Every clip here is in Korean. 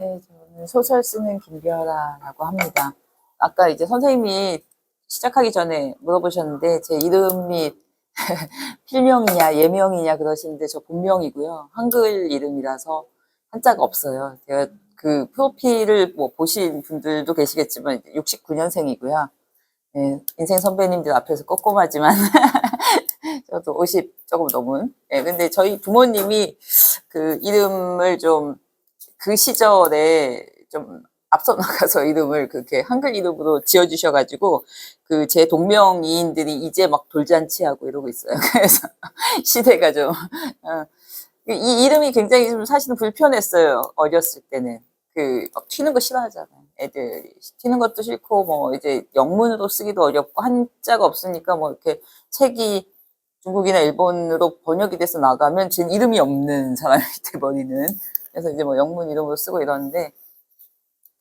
네, 저는 소설 쓰는 김별아라고 합니다. 아까 이제 선생님이 시작하기 전에 물어보셨는데 제 이름이 필명이냐 예명이냐 그러시는데 저 본명이고요. 한글 이름이라서 한자가 없어요. 제가 그 프로필을 뭐 보신 분들도 계시겠지만 69년생이고요. 네, 인생 선배님들 앞에서 꼬꼬마지만 저도 50 조금 넘은. 네, 근데 저희 부모님이 그 이름을 좀 그 시절에 좀 앞서 나가서 이름을 그렇게 한글 이름으로 지어주셔가지고 그 제 동명이인들이 이제 막 돌잔치하고 이러고 있어요. 그래서 시대가 좀 이 이름이 굉장히 좀 사실은 불편했어요. 어렸을 때는 그 막 튀는 거 싫어하잖아요. 애들 튀는 것도 싫고 뭐 이제 영문으로 쓰기도 어렵고 한자가 없으니까 뭐 이렇게 책이 중국이나 일본으로 번역이 돼서 나가면 제 이름이 없는 사람이 돼버리는. 그래서 이제 뭐 영문 이름으로 쓰고 이러는데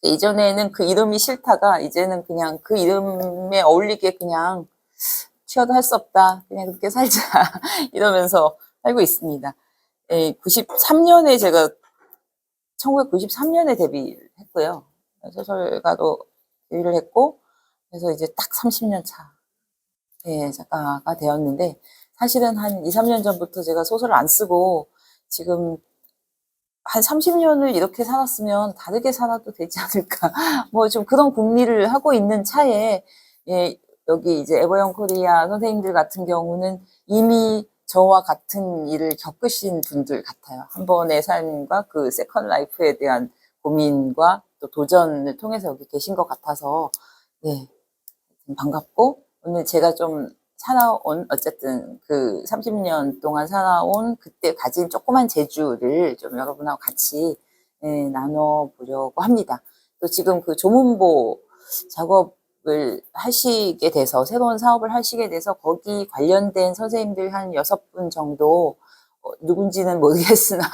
이전에는 그 이름이 싫다가 이제는 그냥 그 이름에 어울리게 그냥 튀어도 할 수 없다. 그냥 그렇게 살자. 이러면서 살고 있습니다. 93년에 제가 1993년에 데뷔를 했고요. 소설가도 데뷔를 했고 그래서 이제 딱 30년 차 작가가 되었는데 사실은 한 2, 3년 전부터 제가 소설을 안 쓰고 지금 한 30년을 이렇게 살았으면 다르게 살아도 되지 않을까. 뭐 좀 그런 궁리를 하고 있는 차에, 여기 이제 에버영 코리아 선생님들 같은 경우는 이미 저와 같은 일을 겪으신 분들 같아요. 한 번의 삶과 그 세컨 라이프에 대한 고민과 또 도전을 통해서 여기 계신 것 같아서, 반갑고, 오늘 제가 좀 살아온, 어쨌든 그 30년 동안 살아온 그때 가진 조그만 재주를 좀 여러분하고 같이 나눠보려고 합니다. 또 지금 그 조문보 작업을 하시게 돼서, 새로운 사업을 하시게 돼서 거기 관련된 선생님들 한 6분 정도, 누군지는 모르겠으나,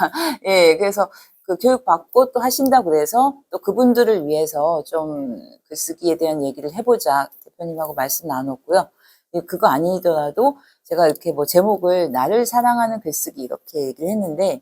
그래서 그 교육받고 또 하신다고 그래서 또 그분들을 위해서 좀 글쓰기에 대한 얘기를 해보자 대표님하고 말씀 나눴고요. 그거 아니더라도 제가 이렇게 뭐 제목을 나를 사랑하는 글쓰기 이렇게 얘기를 했는데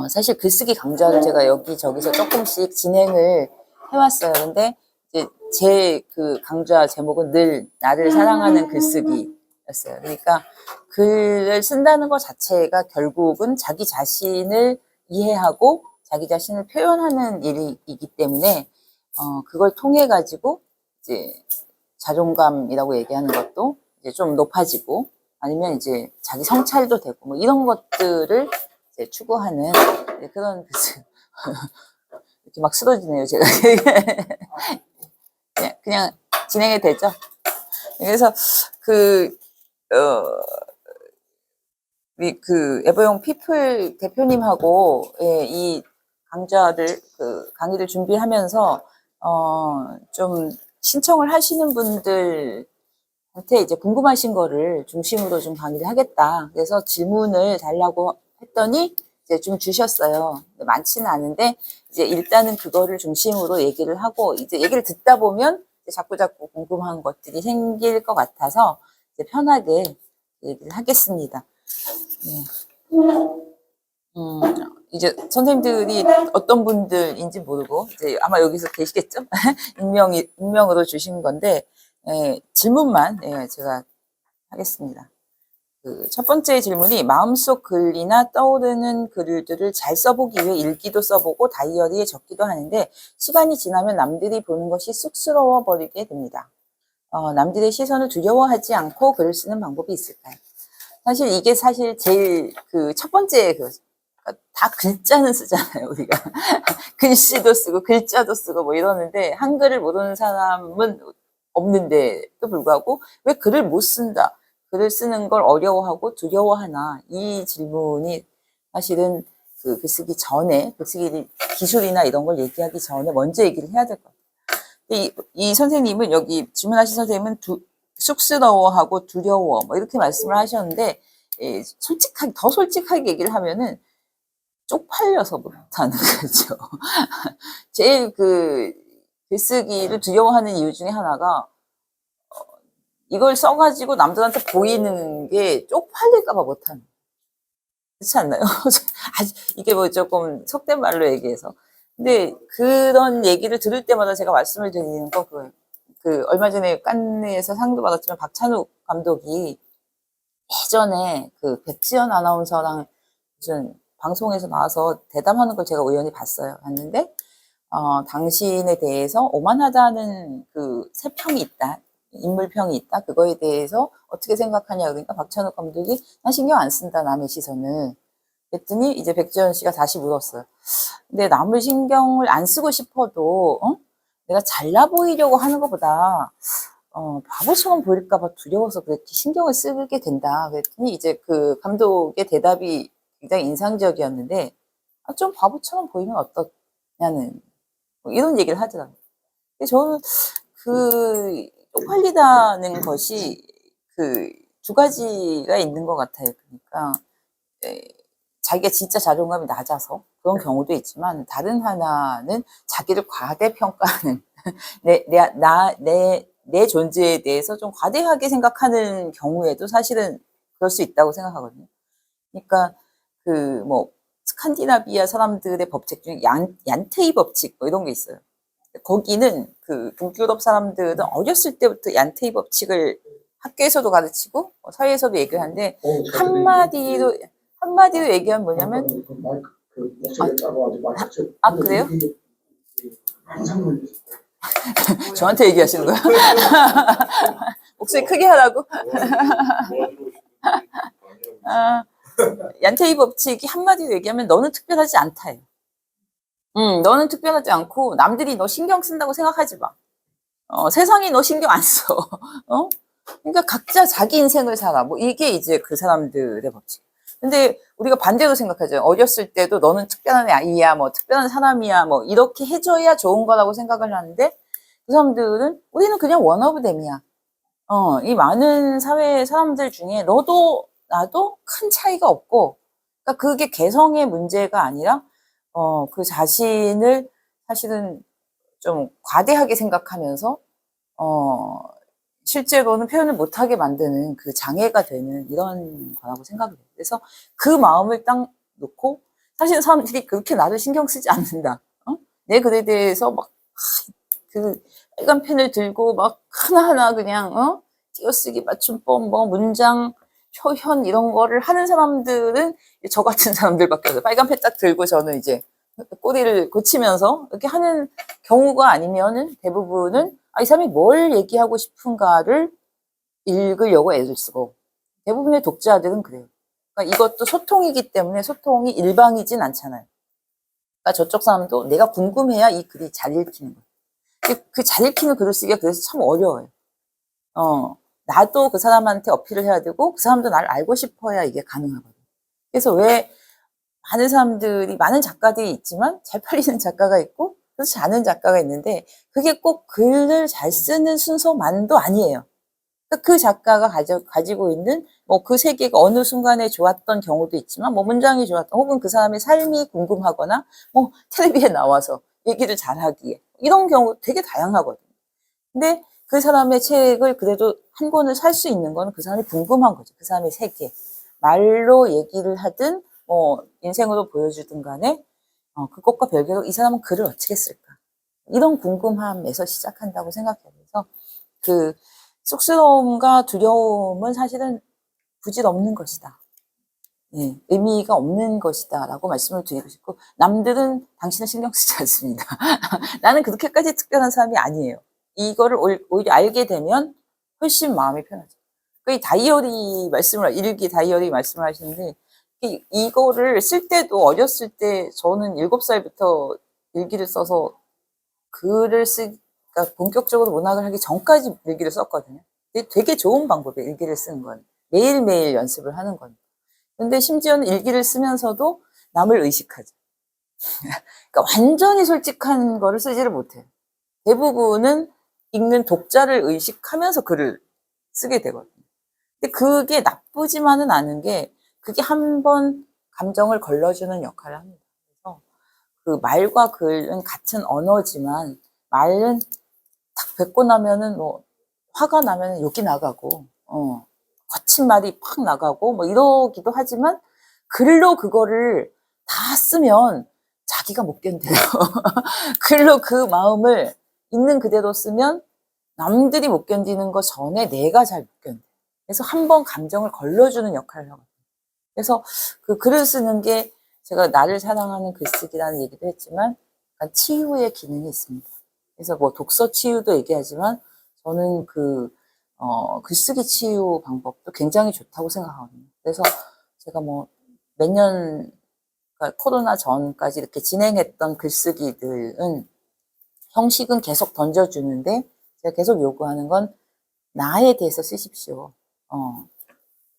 사실 글쓰기 강좌를 제가 여기저기서 조금씩 진행을 해왔어요. 근데 이제 제 그 강좌 제목은 늘 나를 사랑하는 글쓰기였어요. 그러니까 글을 쓴다는 것 자체가 결국은 자기 자신을 이해하고 자기 자신을 표현하는 일이기 때문에 그걸 통해 가지고 이제 자존감이라고 얘기하는 것도 이제 좀 높아지고 아니면 이제 자기 성찰도 되고 뭐 이런 것들을 이제 추구하는 그런 이렇게 막 쓰러지네요 제가. 그냥 진행이 되죠. 그래서 그 에버용 피플 대표님하고 이 강의를 준비하면서 좀 신청을 하시는 분들한테 이제 궁금하신 거를 중심으로 좀 강의를 하겠다. 그래서 질문을 달라고 했더니 이제 좀 주셨어요. 많지는 않은데 이제 일단은 그거를 중심으로 얘기를 하고 이제 얘기를 듣다 보면 자꾸자꾸 궁금한 것들이 생길 것 같아서 이제 편하게 얘기를 하겠습니다. 이제 선생님들이 어떤 분들인지 모르고 이제 아마 여기서 계시겠죠? 익명으로 주신 건데 질문만 제가 하겠습니다. 그 첫 번째 질문이 마음속 글이나 떠오르는 글들을 잘 써보기 위해 일기도 써보고 다이어리에 적기도 하는데 시간이 지나면 남들이 보는 것이 쑥스러워 버리게 됩니다. 남들의 시선을 두려워하지 않고 글을 쓰는 방법이 있을까요? 사실 제일 그 첫 번째 다 글자는 쓰잖아요, 우리가. 글씨도 쓰고 글자도 쓰고 뭐 이러는데 한글을 모르는 사람은 없는데도 불구하고 왜 글을 못 쓴다? 글을 쓰는 걸 어려워하고 두려워하나? 이 질문이 사실은 그 글쓰기 전에, 글쓰기 기술이나 이런 걸 얘기하기 전에 먼저 얘기를 해야 될 것 같아요. 이 선생님은, 여기 질문하신 선생님은 쑥스러워하고 두려워, 뭐 이렇게 말씀을 하셨는데, 더 솔직하게 얘기를 하면은 쪽팔려서 못하는 거죠. 제일 그 글쓰기를 두려워하는 이유 중에 하나가 이걸 써가지고 남들한테 보이는 게 쪽팔릴까봐 못하는 거예요. 그렇지 않나요? 이게 뭐 조금 속된 말로 얘기해서. 근데 그런 얘기를 들을 때마다 제가 말씀을 드리는 건 그거예요. 그 얼마 전에 칸느에서 상도 받았지만 박찬욱 감독이 예전에 그 백지연 아나운서랑 무슨 방송에서 나와서 대담하는 걸 제가 우연히 봤어요. 봤는데 당신에 대해서 오만하다는 그 세평이 있다. 인물평이 있다. 그거에 대해서 어떻게 생각하냐. 그러니까 박찬욱 감독이 난 신경 안 쓴다. 남의 시선을. 그랬더니 이제 백지연 씨가 다시 물었어요. 근데 남을 신경을 안 쓰고 싶어도 내가 잘나 보이려고 하는 것보다 바보처럼 보일까 봐 두려워서 그랬지 신경을 쓰게 된다. 그랬더니 이제 그 감독의 대답이 굉장히 인상적이었는데 좀 바보처럼 보이면 어떠냐는 뭐 이런 얘기를 하더라고요. 근데 저는 그 쪽팔리다는 것이 그 두 가지가 있는 것 같아요. 그러니까 자기가 진짜 자존감이 낮아서 그런 경우도 있지만 다른 하나는 자기를 과대평가하는 내 존재에 대해서 좀 과대하게 생각하는 경우에도 사실은 그럴 수 있다고 생각하거든요. 그러니까 그 뭐 스칸디나비아 사람들의 법칙 중에 얀테이 법칙 뭐 이런 게 있어요. 거기는 그 북유럽 사람들은 어렸을 때부터 얀테이 법칙을 학교에서도 가르치고 사회에서도 얘기를 하는데 한마디로 얘기하면 뭐냐면 그래요? 저한테 얘기하시는 거야? 목소리 크게 하라고? 얀테이 법칙이 한마디로 얘기하면 너는 특별하지 않다예요. 너는 특별하지 않고 남들이 너 신경 쓴다고 생각하지 마. 세상이 너 신경 안 써. 그러니까 각자 자기 인생을 살아. 뭐 이게 이제 그 사람들의 법칙. 근데 우리가 반대로 생각하죠. 어렸을 때도 너는 특별한 아이야, 뭐 특별한 사람이야, 뭐 이렇게 해줘야 좋은 거라고 생각을 하는데 그 사람들은 우리는 그냥 원 오브 댐이야. 이 많은 사회 사람들 중에 너도 나도 큰 차이가 없고, 그러니까 그게 개성의 문제가 아니라 그 자신을 사실은 좀 과대하게 생각하면서 실제로는 표현을 못하게 만드는 그 장애가 되는 이런 거라고 생각을 해요. 그래서 그 마음을 딱 놓고 사실 사람들이 그렇게 나를 신경 쓰지 않는다. 내 글에 대해서 막 그 빨간 펜을 들고 막 하나하나 그냥 띄어쓰기 맞춤법 뭐 문장 표현 이런 거를 하는 사람들은 저 같은 사람들밖에 없어요. 빨간 펜 딱 들고 저는 이제 꼬리를 고치면서 이렇게 하는 경우가 아니면은 대부분은 이 사람이 뭘 얘기하고 싶은가를 읽으려고 애를 쓰고 대부분의 독자들은 그래요. 그러니까 이것도 소통이기 때문에 소통이 일방이진 않잖아요. 그러니까 저쪽 사람도 내가 궁금해야 이 글이 잘 읽히는 거예요. 그 잘 읽히는 글을 쓰기가 그래서 참 어려워요. 나도 그 사람한테 어필을 해야 되고 그 사람도 나를 알고 싶어야 이게 가능하거든요. 그래서 왜 많은 사람들이 많은 작가들이 있지만 잘 팔리는 작가가 있고 그렇지 않은 작가가 있는데 그게 꼭 글을 잘 쓰는 순서만도 아니에요. 그러니까 그 작가가 가지고 있는 뭐 그 세계가 어느 순간에 좋았던 경우도 있지만 뭐 문장이 좋았던 혹은 그 사람의 삶이 궁금하거나 뭐 텔레비에 나와서 얘기를 잘하기에 이런 경우 되게 다양하거든요. 근데 그 사람의 책을 그래도 한 권을 살 수 있는 건 그 사람이 궁금한 거죠. 그 사람의 세계. 말로 얘기를 하든 뭐 인생으로 보여주든 간에 그것과 별개로 이 사람은 글을 어떻게 쓸까? 이런 궁금함에서 시작한다고 생각해요. 그래서 그 쑥스러움과 두려움은 사실은 부질없는 것이다. 예, 의미가 없는 것이다 라고 말씀을 드리고 싶고 남들은 당신을 신경 쓰지 않습니다. 나는 그렇게까지 특별한 사람이 아니에요. 이거를 오히려 알게 되면 훨씬 마음이 편하죠. 그 일기 다이어리 말씀을 하시는데 이거를 쓸 때도 어렸을 때 저는 7살부터 일기를 써서 그러니까 본격적으로 문학을 하기 전까지 일기를 썼거든요. 되게 좋은 방법이에요. 일기를 쓰는 건. 매일매일 연습을 하는 건. 근데 심지어는 일기를 쓰면서도 남을 의식하죠. 그러니까 완전히 솔직한 거를 쓰지를 못해요. 대부분은 읽는 독자를 의식하면서 글을 쓰게 되거든요. 근데 그게 나쁘지만은 않은 게 그게 한번 감정을 걸러주는 역할을 합니다. 그래서 그 말과 글은 같은 언어지만 말은 딱 뱉고 나면은 뭐 화가 나면은 욕이 나가고 거친 말이 팍 나가고 뭐 이러기도 하지만 글로 그거를 다 쓰면 자기가 못 견뎌요. 글로 그 마음을 있는 그대로 쓰면 남들이 못 견디는 거 전에 내가 잘 못 견뎌. 그래서 한번 감정을 걸러주는 역할을 하거든요. 그래서 그 글을 쓰는 게 제가 나를 사랑하는 글쓰기라는 얘기도 했지만 약간 치유의 기능이 있습니다. 그래서 뭐 독서 치유도 얘기하지만 저는 글쓰기 치유 방법도 굉장히 좋다고 생각하거든요. 그래서 제가 뭐 몇 년, 그러니까 코로나 전까지 이렇게 진행했던 글쓰기들은 형식은 계속 던져주는데 제가 계속 요구하는 건 나에 대해서 쓰십시오.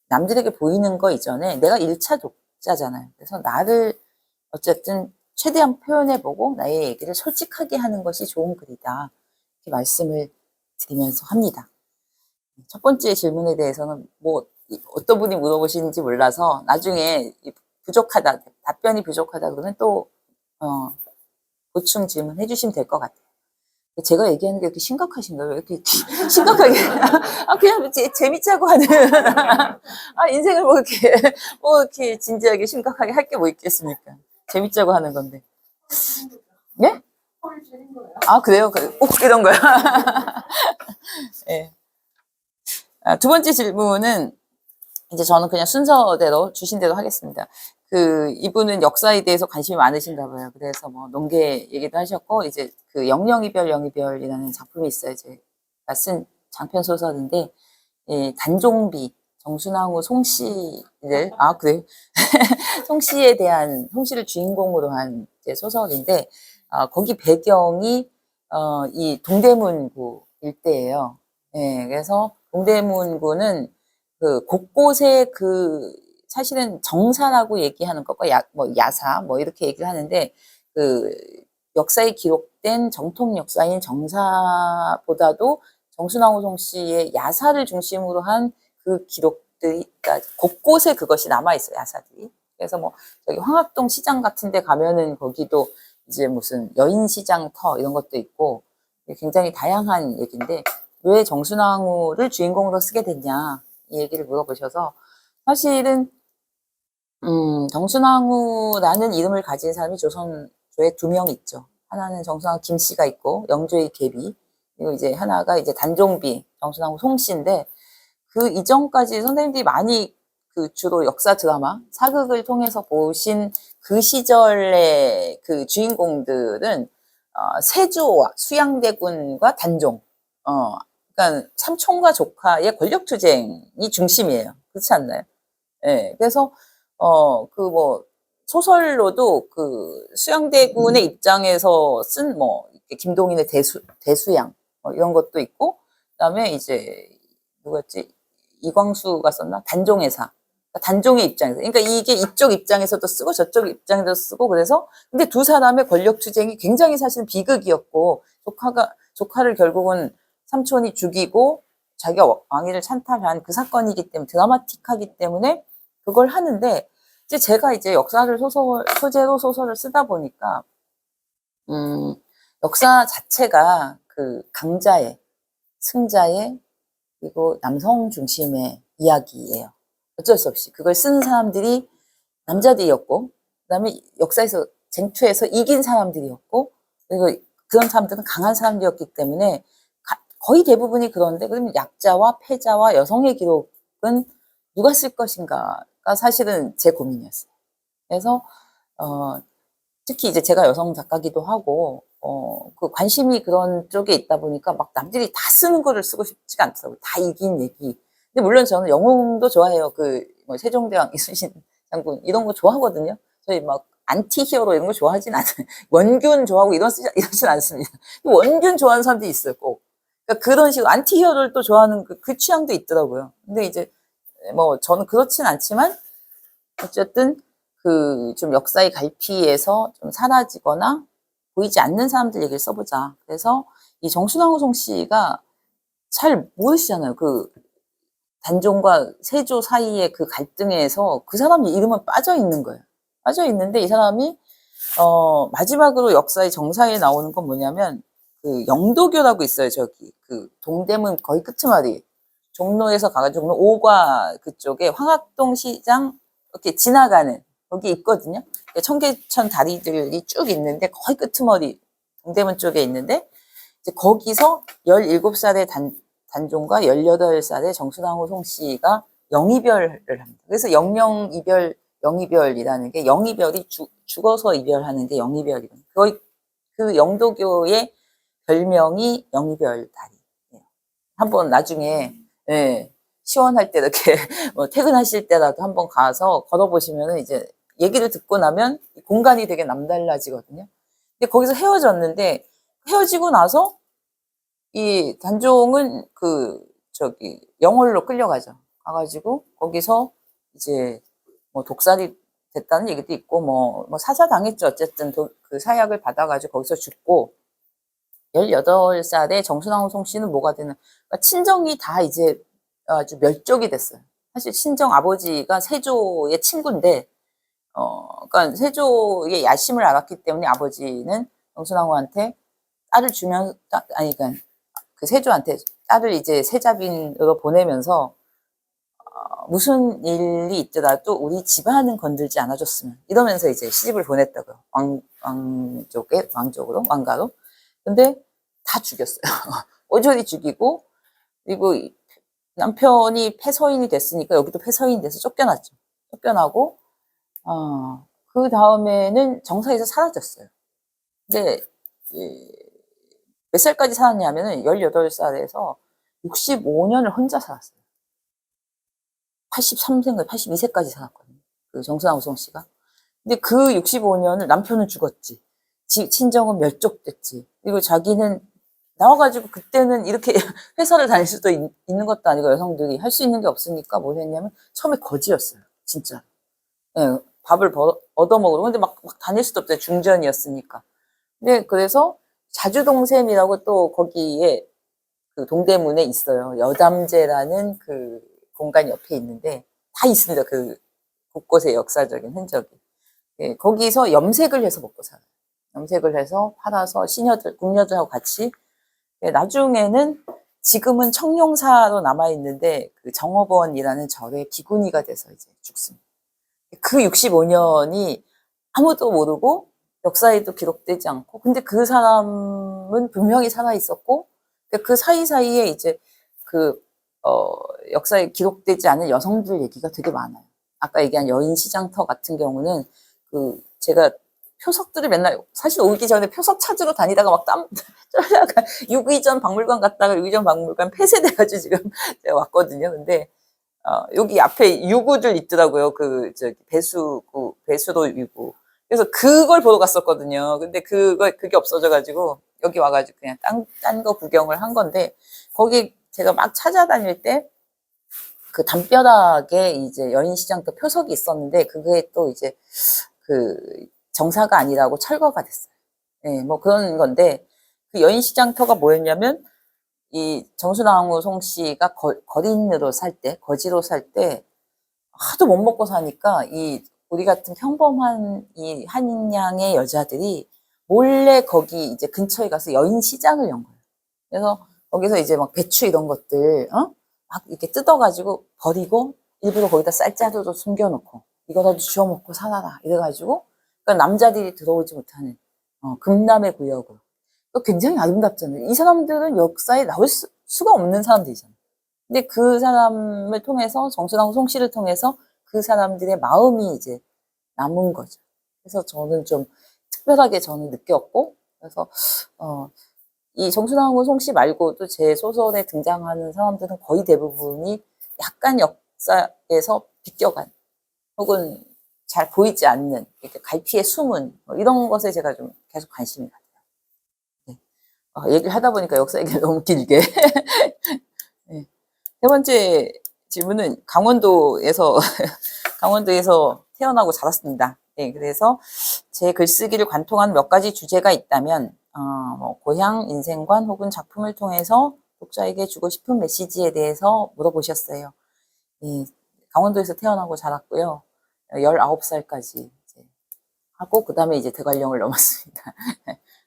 남들에게 보이는 거 이전에 내가 1차 독자잖아요. 그래서 나를 어쨌든 최대한 표현해보고 나의 얘기를 솔직하게 하는 것이 좋은 글이다. 이렇게 말씀을 드리면서 합니다. 첫 번째 질문에 대해서는 뭐 어떤 분이 물어보시는지 몰라서 나중에 부족하다, 답변이 부족하다 그러면 또 보충 질문 해주시면 될 것 같아요. 제가 얘기하는 게 이렇게 심각하신가요? 왜 이렇게 심각하게? 그냥 재밌자고 하는. 인생을 뭐 이렇게 진지하게 심각하게 할 게 뭐 있겠습니까? 재밌자고 하는 건데. 예? 그래요? 꼭 이런 거야? 예. 두 번째 질문은 이제 저는 그냥 순서대로 주신 대로 하겠습니다. 이분은 역사에 대해서 관심이 많으신가 봐요. 그래서 뭐 농계 얘기도 하셨고, 이제 영영이별 영이별이라는 작품이 있어요. 제가 쓴 장편 소설인데, 단종비, 정순왕후 송씨를, 그래요? 송씨에 대한, 송씨를 주인공으로 한 소설인데, 거기 배경이, 이 동대문구 일대예요. 예, 그래서 동대문구는 곳곳에 사실은 정사라고 얘기하는 것과 야사, 뭐 이렇게 얘기를 하는데, 역사에 기록된 정통 역사인 정사보다도 정순왕후 송씨의 야사를 중심으로 한 그 기록들이, 그러니까 곳곳에 그것이 남아있어요, 야사들이. 그래서 뭐, 저기 황학동 시장 같은 데 가면은 거기도 이제 무슨 여인시장 터 이런 것도 있고, 굉장히 다양한 얘기인데, 왜 정순왕후를 주인공으로 쓰게 됐냐, 이 얘기를 물어보셔서, 사실은, 정순왕후라는 이름을 가진 사람이 조선조에 2명 있죠. 하나는 정순왕후 김씨가 있고, 영조의 계비, 그리고 이제 하나가 이제 단종비, 정순왕후 송씨인데, 그 이전까지 선생님들이 많이 주로 역사 드라마, 사극을 통해서 보신 그 시절의 그 주인공들은, 세조, 수양대군과 단종, 그러니까 삼촌과 조카의 권력투쟁이 중심이에요. 그렇지 않나요? 예. 그래서, 소설로도 수양대군의 입장에서 쓴 김동인의 대수양, 이런 것도 있고, 그 다음에 이제, 누구였지? 이광수가 썼나? 단종의사. 그러니까 단종의 입장에서. 그러니까 이게 이쪽 입장에서도 쓰고 저쪽 입장에서도 쓰고 그래서 근데 두 사람의 권력 투쟁이 굉장히 사실 비극이었고 조카를 결국은 삼촌이 죽이고 자기가 왕위를 찬탈한 그 사건이기 때문에 드라마틱하기 때문에 그걸 하는데 이제 제가 이제 역사를 소재로 소설을 쓰다 보니까 역사 자체가 강자의 승자의 그리고 남성 중심의 이야기예요. 어쩔 수 없이. 그걸 쓰는 사람들이 남자들이었고, 그 다음에 역사에서 쟁투에서 이긴 사람들이었고, 그리고 그런 사람들은 강한 사람들이었기 때문에 거의 대부분이 그런데, 그러면 약자와 패자와 여성의 기록은 누가 쓸 것인가가 사실은 제 고민이었어요. 그래서, 특히 이제 제가 여성 작가기도 하고, 관심이 그런 쪽에 있다 보니까 막 남들이 다 쓰는 거를 쓰고 싶지가 않더라고요. 다 이긴 얘기. 근데 물론 저는 영웅도 좋아해요. 세종대왕 이순신 장군 이런 거 좋아하거든요. 저희 막 안티 히어로 이런 거 좋아하진 않아요. 원균 좋아하고 이러진 않습니다. 원균 좋아하는 사람들이 있어요, 꼭. 그러니까 그런 식으로 안티 히어로를 또 좋아하는 그 취향도 있더라고요. 근데 이제 저는 그렇진 않지만 어쨌든 좀 역사의 갈피에서 좀 사라지거나 보이지 않는 사람들 얘기를 써보자. 그래서 이 정순왕후 송씨가 잘 모르시잖아요. 단종과 세조 사이의 그 갈등에서 그 사람 이름은 빠져 있는 거예요. 빠져 있는데 이 사람이 마지막으로 역사의 정사에 나오는 건 뭐냐면 영도교라고 있어요. 저기 동대문 거의 끄트머리 종로에서 가가지고 종로 5과 그쪽에 황학동 시장 이렇게 지나가는 거기 있거든요. 청계천 다리들이 쭉 있는데 거의 끄트머리 동대문 쪽에 있는데 이제 거기서 17살의 단종과 18살의 정순왕후 송씨가 영이별을 합니다. 그래서 영영이별, 영이별이라는 게 영이별이 죽어서 이별하는 게 영이별이거든요. 거의 그 영도교의 별명이 영이별 다리예요. 한번 나중에 예, 시원할 때 이렇게 뭐 퇴근하실 때라도 한번 가서 걸어보시면은 이제 얘기를 듣고 나면 공간이 되게 남달라지거든요. 근데 거기서 헤어졌는데 헤어지고 나서 이 단종은 영월로 끌려가죠. 가가지고 거기서 이제 뭐 독살이 됐다는 얘기도 있고 뭐 사사당했죠. 어쨌든 그 사약을 받아가지고 거기서 죽고 18살의 정순왕후 송씨는 뭐가 되는, 그러니까 친정이 다 이제 아주 멸족이 됐어요. 사실 친정 아버지가 세조의 친구인데, 그러니까 세조의 야심을 알았기 때문에 아버지는 정순왕후한테 딸을 주면, 아니, 그러니까 그 세조한테 딸을 이제 세자빈으로 보내면서, 무슨 일이 있더라도 우리 집안은 건들지 않아줬으면, 이러면서 이제 시집을 보냈다고요. 왕족으로, 왕가로. 근데 다 죽였어요. 오조리 죽이고, 그리고 남편이 폐서인이 됐으니까 여기도 폐서인이 돼서 쫓겨났죠. 쫓겨나고, 그 다음에는 정사에서 사라졌어요. 근데, 몇 살까지 살았냐면은 18살에서 65년을 혼자 살았어요. 83세인가 82세까지 살았거든요. 그 정순왕후 송씨가. 근데 그 65년을 남편은 죽었지. 친정은 멸족됐지. 그리고 자기는 나와가지고 그때는 이렇게 회사를 다닐 수도 있는 것도 아니고 여성들이 할 수 있는 게 없으니까 뭘 했냐면 처음에 거지였어요. 진짜. 예, 밥을 얻어먹으러. 근데 막 다닐 수도 없어요. 중전이었으니까. 근데 그래서 자주동샘이라고 또 거기에 그 동대문에 있어요. 여담제라는 그 공간 옆에 있는데 다 있습니다. 그 곳곳에 역사적인 흔적이. 예, 거기서 염색을 해서 먹고 살아요. 염색을 해서 팔아서 궁녀들하고 같이. 예, 나중에는 지금은 청룡사로 남아있는데 그 정업원이라는 절의 기군이가 돼서 이제 죽습니다. 그 65년이 아무도 모르고 역사에도 기록되지 않고, 근데 그 사람은 분명히 살아있었고, 그 사이사이에 이제 역사에 기록되지 않은 여성들 얘기가 되게 많아요. 아까 얘기한 여인시장터 같은 경우는 제가 표석들을 맨날, 사실 오기 전에 표석 찾으러 다니다가 막 쫄다가 유기전 박물관 갔다가 유기전 박물관 폐쇄돼가지고 지금 제가 왔거든요. 근데 여기 앞에 유구들 있더라고요. 배수로 유구. 그래서 그걸 보러 갔었거든요. 근데 그게 없어져가지고 여기 와가지고 그냥 딴 거 구경을 한 건데, 거기 제가 막 찾아다닐 때 그 담벼락에 이제 여인시장터 표석이 있었는데, 그게 또 이제 정사가 아니라고 철거가 됐어요. 네, 뭐 그런 건데, 그 여인시장터가 뭐였냐면, 이 정순왕후 송씨가 거지로 살 때, 하도 못 먹고 사니까, 우리 같은 평범한 이 한양의 여자들이 몰래 거기 이제 근처에 가서 여인시장을 연 거예요. 그래서 거기서 이제 막 배추 이런 것들, 막 이렇게 뜯어가지고 버리고, 일부러 거기다 쌀자루도 숨겨놓고, 이거라도 주워 먹고 살아라. 이래가지고, 그러니까 남자들이 들어오지 못하는, 금남의 구역으로. 굉장히 아름답잖아요. 이 사람들은 역사에 나올 수가 없는 사람들이잖아요. 근데 그 사람을 통해서, 정순왕후 송씨를 통해서 그 사람들의 마음이 이제 남은 거죠. 그래서 저는 좀 특별하게 저는 느꼈고, 그래서, 이 정순왕후 송씨 말고도 제 소설에 등장하는 사람들은 거의 대부분이 약간 역사에서 비껴간, 혹은 잘 보이지 않는, 이렇게 갈피에 숨은, 이런 것에 제가 좀 계속 관심이 가요. 네. 얘기를 하다 보니까 역사 얘기를 너무 길게. 네. 세 번째 질문은 강원도에서 태어나고 자랐습니다. 네, 그래서 제 글쓰기를 관통한 몇 가지 주제가 있다면, 고향, 인생관 혹은 작품을 통해서 독자에게 주고 싶은 메시지에 대해서 물어보셨어요. 네, 강원도에서 태어나고 자랐고요. 19살까지 하고, 그 다음에 이제 대관령을 넘었습니다.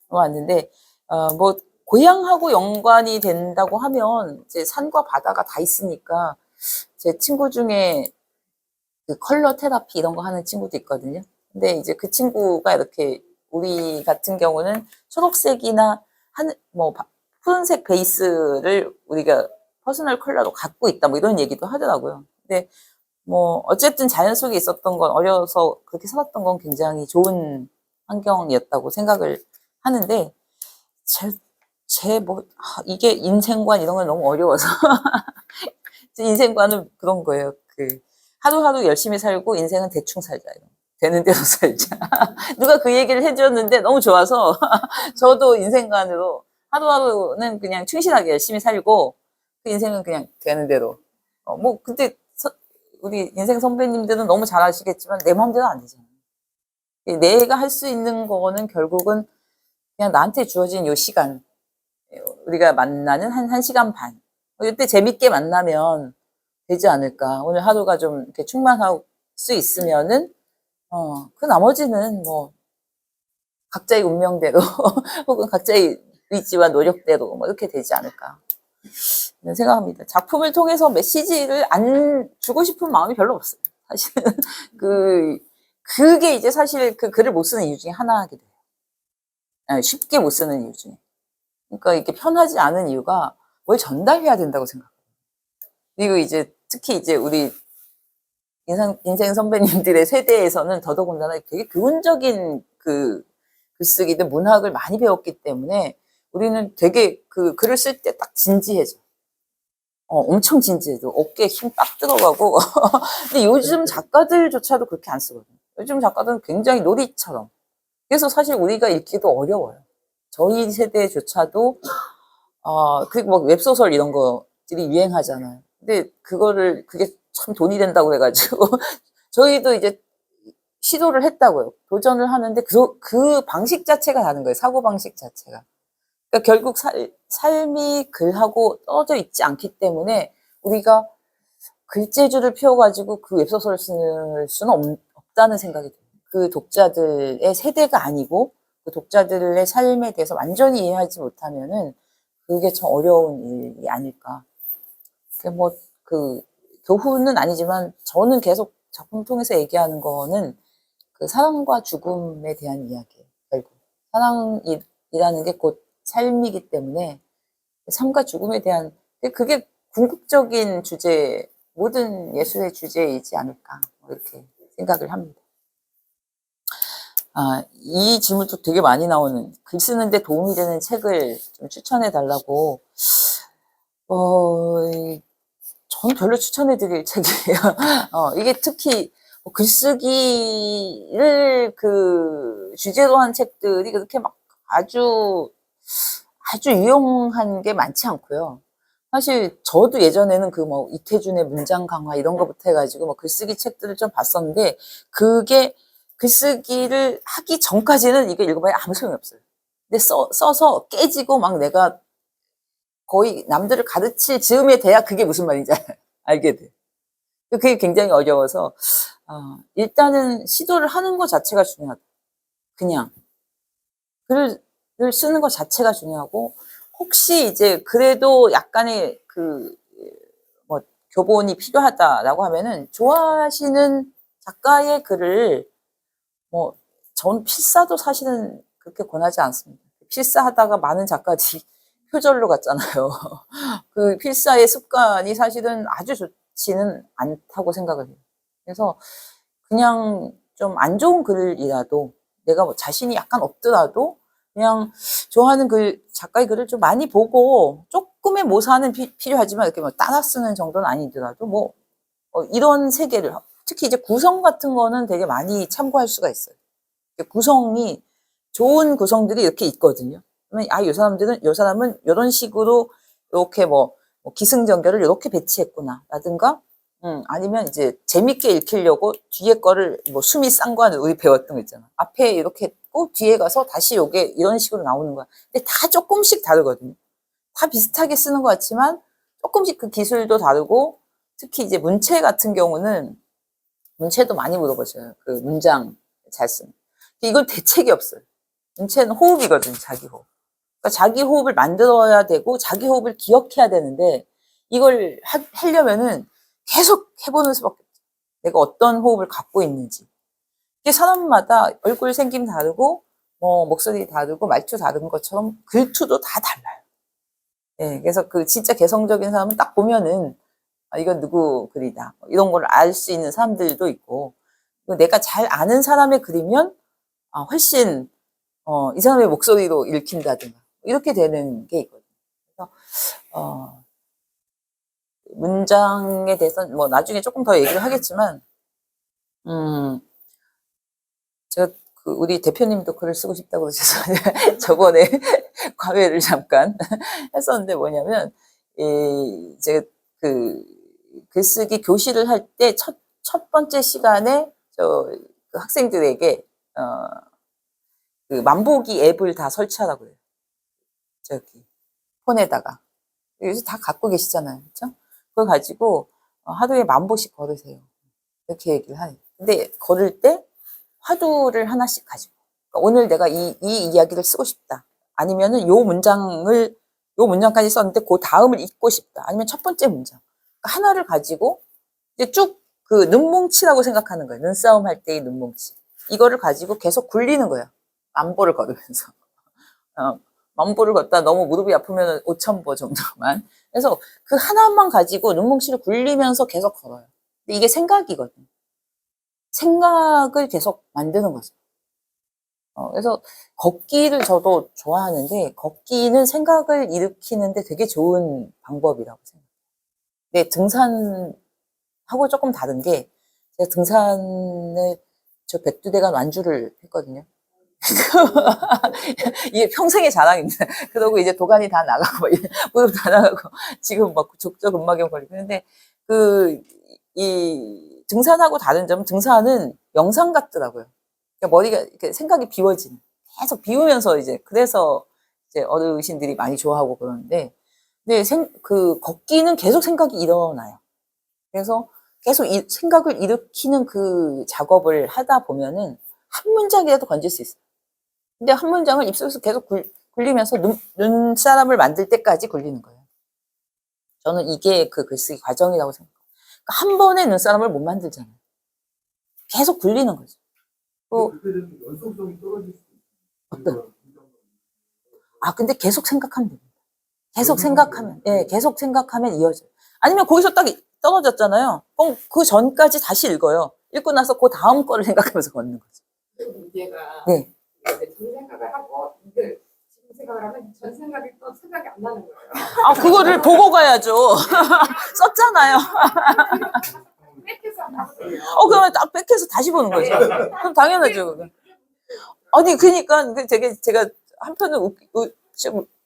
넘어왔는데, 고향하고 연관이 된다고 하면, 이제 산과 바다가 다 있으니까, 제 친구 중에 그 컬러 테라피 이런 거 하는 친구도 있거든요. 근데 이제 그 친구가 이렇게 우리 같은 경우는 초록색이나 푸른색 베이스를 우리가 퍼스널 컬러로 갖고 있다 뭐 이런 얘기도 하더라고요. 근데 뭐 어쨌든 자연 속에 있었던 건 어려서 그렇게 살았던 건 굉장히 좋은 환경이었다고 생각을 하는데 이게 인생관 이런 건 너무 어려워서 인생관은 그런 거예요. 하루하루 열심히 살고 인생은 대충 살자. 되는 대로 살자. 누가 그 얘기를 해주었는데 너무 좋아서 저도 인생관으로 하루하루는 그냥 충실하게 열심히 살고 그 인생은 그냥 되는 대로. 근데 우리 인생 선배님들은 너무 잘 아시겠지만 내 마음대로 안 되잖아요. 내가 할 수 있는 거는 결국은 그냥 나한테 주어진 요 시간, 우리가 만나는 한 시간 반. 이때 재밌게 만나면 되지 않을까. 오늘 하루가 좀 이렇게 충만할 수 있으면은, 그 나머지는 뭐, 각자의 운명대로, 혹은 각자의 의지와 노력대로 뭐 이렇게 되지 않을까. 생각합니다. 작품을 통해서 메시지를 안 주고 싶은 마음이 별로 없어요. 사실은. 그게 이제 사실 그 글을 못 쓰는 이유 중에 하나이기도 해요. 쉽게 못 쓰는 이유 중에. 그러니까 이게 편하지 않은 이유가 뭘 전달해야 된다고 생각해요. 그리고 이제 특히 이제 우리 인생 선배님들의 세대에서는 더더군다나 되게 교훈적인 글쓰기든 문학을 많이 배웠기 때문에 우리는 되게 글을 쓸 때 딱 진지해져. 엄청 진지해져. 어깨에 힘 빡 들어가고. 근데 요즘 작가들조차도 그렇게 안 쓰거든요. 요즘 작가들은 굉장히 놀이처럼. 그래서 사실 우리가 읽기도 어려워요. 저희 세대조차도, 그리고 막 웹소설 이런 것들이 유행하잖아요. 근데 그게 참 돈이 된다고 해가지고, 저희도 이제 시도를 했다고요. 도전을 하는데 그 방식 자체가 다른 거예요. 사고방식 자체가. 그러니까 결국 삶이 글하고 떨어져 있지 않기 때문에 우리가 글재주를 피워가지고 그 웹소설을 쓸 수는 없다는 생각이 들어요. 그 독자들의 세대가 아니고 그 독자들의 삶에 대해서 완전히 이해하지 못하면은 그게 참 어려운 일이 아닐까. 교훈은 아니지만 저는 계속 작품 통해서 얘기하는 거는 그 사랑과 죽음에 대한 이야기예요. 결국 사랑이라는 게 곧 삶이기 때문에 삶과 죽음에 대한 그게 궁극적인 주제, 모든 예술의 주제이지 않을까 이렇게 생각을 합니다. 이 질문도 되게 많이 나오는 글 쓰는데 도움이 되는 책을 좀 추천해 달라고. 저는 별로 추천해 드릴 책이에요. 이게 특히 글쓰기를 주제로 한 책들이 그렇게 막 아주 유용한 게 많지 않고요. 사실 저도 예전에는 이태준의 문장 강화 이런 거부터 해가지고 글쓰기 책들을 좀 봤었는데 그게 글쓰기를 하기 전까지는 이거 읽어봐야 아무 소용이 없어요. 근데 써서 깨지고 막 내가 거의 남들을 가르칠 즈음에 돼야 그게 무슨 말인지 알게 돼. 그게 굉장히 어려워서 일단은 시도를 하는 것 자체가 중요하다. 그냥 글을 쓰는 것 자체가 중요하고 혹시 이제 그래도 약간의 교본이 필요하다라고 하면은 좋아하시는 작가의 글을 전 필사도 사실은 그렇게 권하지 않습니다. 필사하다가 많은 작가들이 표절로 갔잖아요. 그 필사의 습관이 사실은 아주 좋지는 않다고 생각을 해요. 그래서 그냥 좀 안 좋은 글이라도 내가 자신이 약간 없더라도 그냥 좋아하는 작가의 글을 좀 많이 보고 조금의 모사는 필요하지만 이렇게 따라 쓰는 정도는 아니더라도 이런 세계를 특히 이제 구성 같은 거는 되게 많이 참고할 수가 있어요. 구성이 좋은 구성들이 이렇게 있거든요. 그러면 요 사람은 이런 식으로 이렇게 기승전결을 이렇게 배치했구나 라든가 아니면 이제 재밌게 읽히려고 뒤에 거를 숨이 싼 거는 우리 배웠던 거 있잖아. 앞에 이렇게 했고 뒤에 가서 다시 요게 이런 식으로 나오는 거야. 근데 다 조금씩 다르거든요. 다 비슷하게 쓰는 것 같지만 조금씩 그 기술도 다르고 특히 이제 문체 같은 경우는 문체도 많이 물어보셔요. 그 문장 잘 쓰는. 이건 대책이 없어요. 문체는 호흡이거든요. 자기 호흡. 그러니까 자기 호흡을 만들어야 되고 자기 호흡을 기억해야 되는데 이걸 하려면은 계속 해보는 수밖에 없어요. 내가 어떤 호흡을 갖고 있는지. 이게 사람마다 얼굴 생김 다르고, 목소리 다르고, 말투 다른 것처럼 글투도 다 달라요. 예, 그래서 그 진짜 개성적인 사람은 딱 보면은, 아, 이건 누구 글이다. 이런 걸 알 수 있는 사람들도 있고, 내가 잘 아는 사람의 글이면, 아, 훨씬, 이 사람의 목소리로 읽힌다든가, 이렇게 되는 게 있거든요. 그래서, 문장에 대해서는 뭐 나중에 조금 더 얘기를 하겠지만, 제가 우리 대표님도 글을 쓰고 싶다고 그러셔서 저번에 과외를 잠깐 했었는데 뭐냐면, 제가 그 글쓰기 교실을 할 때 첫 번째 시간에 그 학생들에게, 그 만보기 앱을 다 설치하라고 해요. 저기, 폰에다가. 요새 다 갖고 계시잖아요. 그쵸? 그걸 가지고 하루에 10,000보씩 걸으세요. 이렇게 얘기를 하요. 근데 걸을 때 화두를 하나씩 가지고. 그러니까 오늘 내가 이 이야기를 쓰고 싶다. 아니면은 요 문장까지 썼는데 그 다음을 읽고 싶다. 아니면 첫 번째 문장. 그러니까 하나를 가지고 이제 쭉 그 눈뭉치라고 생각하는 거예요. 눈싸움 할 때의 눈뭉치. 이거를 가지고 계속 굴리는 거예요. 10,000보를 걸으면서. 10,000보를 걷다 너무 무릎이 아프면 5,000보 정도만. 그래서 그 하나만 가지고 눈뭉치를 굴리면서 계속 걸어요. 근데 이게 생각이거든요. 생각을 계속 만드는 거죠. 그래서 걷기를 저도 좋아하는데, 걷기는 생각을 일으키는데 되게 좋은 방법이라고 생각해요. 근데 등산하고 조금 다른 게, 제가 등산을 저 백두대간 완주를 했거든요. 이게 평생의 자랑입니다. 그러고 이제 도가니 다 나가고, 무릎 다 나가고, 지금 막 족저근막염 걸리고 있는데, 이 등산하고 다른 점은 등산은 영상 같더라고요. 그러니까 머리가 이렇게 생각이 비워지는. 계속 비우면서 이제, 그래서 이제 어르신들이 많이 좋아하고 그러는데, 근데 그 걷기는 계속 생각이 일어나요. 그래서 계속 생각을 일으키는 그 작업을 하다 보면은 한 문장이라도 건질 수 있어요. 근데 한 문장을 입속에서 계속 굴리면서 눈사람을 만들 때까지 굴리는 거예요. 저는 이게 그 글쓰기 과정이라고 생각해요. 그러니까 한 번에 눈사람을 못 만들잖아요. 계속 굴리는 거죠. 연속성이 떨어질 수 어떤? 근데 계속 생각하면 됩니다. 계속 생각하면, 예, 계속 생각하면 이어져요. 아니면 거기서 딱 떨어졌잖아요. 그럼 그 전까지 다시 읽어요. 읽고 나서 그 다음 거를 생각하면서 걷는 거죠. 문제가 네. 전 생각을 하고 이걸 지금 생각을 하면 전 생각이 또 생각이 안 나는 거예요. 그거를 보고 가야죠. 썼잖아요. 뺏겨서 안 나거든요. 그러면 딱 뺏겨서 다시 보는 거죠. 그럼 당연하죠. 아니, 그러니까 제가 한편은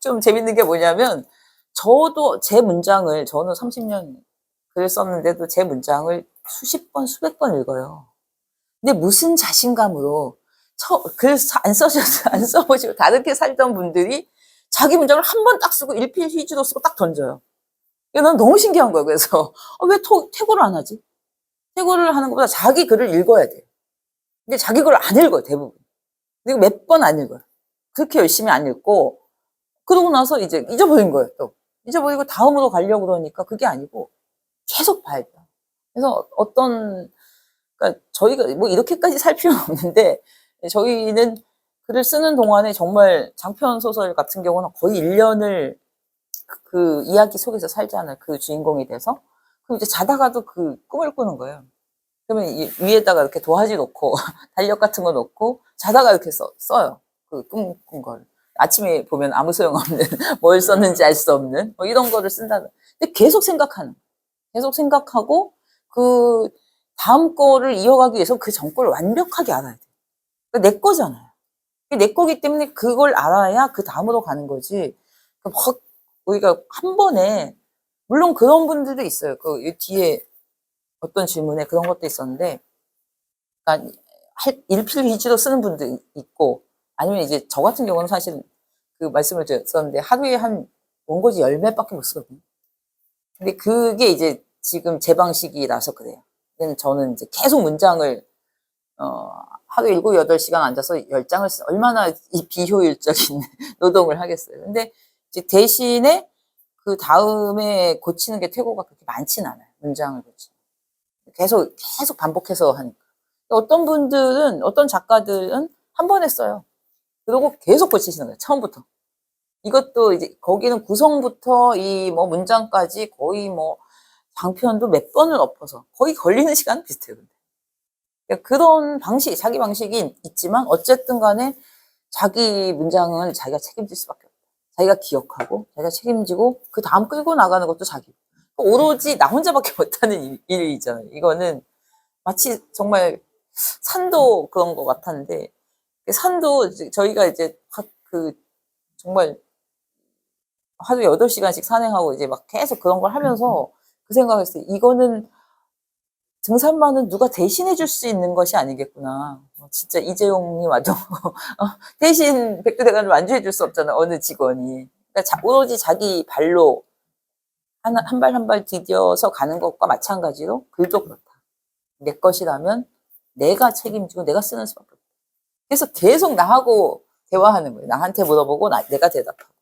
좀 재밌는 게 뭐냐면, 저도 제 문장을, 저는 30년 글 썼는데도 제 문장을 수십 번, 수백 번 읽어요. 근데 무슨 자신감으로 글 안 써보시고 다르게 살던 분들이 자기 문장을 한 번 딱 쓰고 일필휘지로 쓰고 딱 던져요. 난 너무 신기한 거예요. 그래서 왜 퇴고를 안 하지? 퇴고를 하는 것보다 자기 글을 읽어야 돼요. 근데 자기 글을 안 읽어요, 대부분. 그리고 몇 번 안 읽어요. 그렇게 열심히 안 읽고, 그러고 나서 이제 잊어버린 거예요, 또. 잊어버리고 다음으로 가려고 그러니까 그게 아니고 계속 봐야 돼요. 그래서 그러니까 저희가 뭐 이렇게까지 살 필요는 없는데, 저희는 글을 쓰는 동안에 정말 장편 소설 같은 경우는 거의 1년을 그 이야기 속에서 살잖아요. 그 주인공이 돼서. 그럼 이제 자다가도 그 꿈을 꾸는 거예요. 그러면 위에다가 이렇게 도화지 놓고, 달력 같은 거 놓고, 자다가 이렇게 써요. 그 꿈 꾼 걸. 아침에 보면 아무 소용없는, 뭘 썼는지 알 수 없는, 뭐 이런 거를 쓴다. 근데 계속 생각하고, 그 다음 거를 이어가기 위해서 그 전 거를 완벽하게 알아야 돼요. 그러니까 내 거잖아요. 내 거기 때문에 그걸 알아야 그 다음으로 가는 거지. 확, 우리가 한 번에, 물론 그런 분들도 있어요. 그 뒤에 어떤 질문에 그런 것도 있었는데, 그러니까 일필휘지로 쓰는 분도 있고, 아니면 이제 저 같은 경우는 사실 그 말씀을 드렸었는데, 하루에 한 원고지 10매밖에 못 쓰거든요. 근데 그게 이제 지금 제 방식이라서 그래요. 저는 이제 계속 문장을, 하루 7, 8시간 앉아서 10장을 얼마나 이 비효율적인 노동을 하겠어요. 근데 이제 대신에 그 다음에 고치는 게 퇴고가 그렇게 많진 않아요. 문장을 고치는. 계속 반복해서 하니까. 어떤 분들은, 어떤 작가들은 한 번에 써요. 그리고 계속 고치시는 거예요. 처음부터. 이것도 이제 거기는 구성부터 이 뭐 문장까지 거의 뭐 장편도 몇 번을 엎어서 거의 걸리는 시간 비슷해요. 근데. 그러니까 그런 방식, 자기 방식이 있지만 어쨌든 간에 자기 문장은 자기가 책임질 수밖에 없다. 자기가 기억하고 자기가 책임지고 그 다음 끌고 나가는 것도 자기. 오로지 나 혼자밖에 못하는 일이잖아요. 이거는 마치 정말 산도 그런 것 같았는데 산도 저희가 이제 그 정말 하루 8시간씩 산행하고 이제 막 계속 그런 걸 하면서 그 생각을 했어요. 이거는 등산만은 누가 대신해 줄 수 있는 것이 아니겠구나. 진짜 이재용이 와도 대신 백두대간을 완주해 줄 수 없잖아. 어느 직원이. 그러니까 오로지 자기 발로 한 발 한 발 디뎌서 가는 것과 마찬가지로 글도 그렇다. 내 것이라면 내가 책임지고 내가 쓰는 수밖에 없다. 그래서 계속 나하고 대화하는 거예요. 나한테 물어보고 내가 대답하고.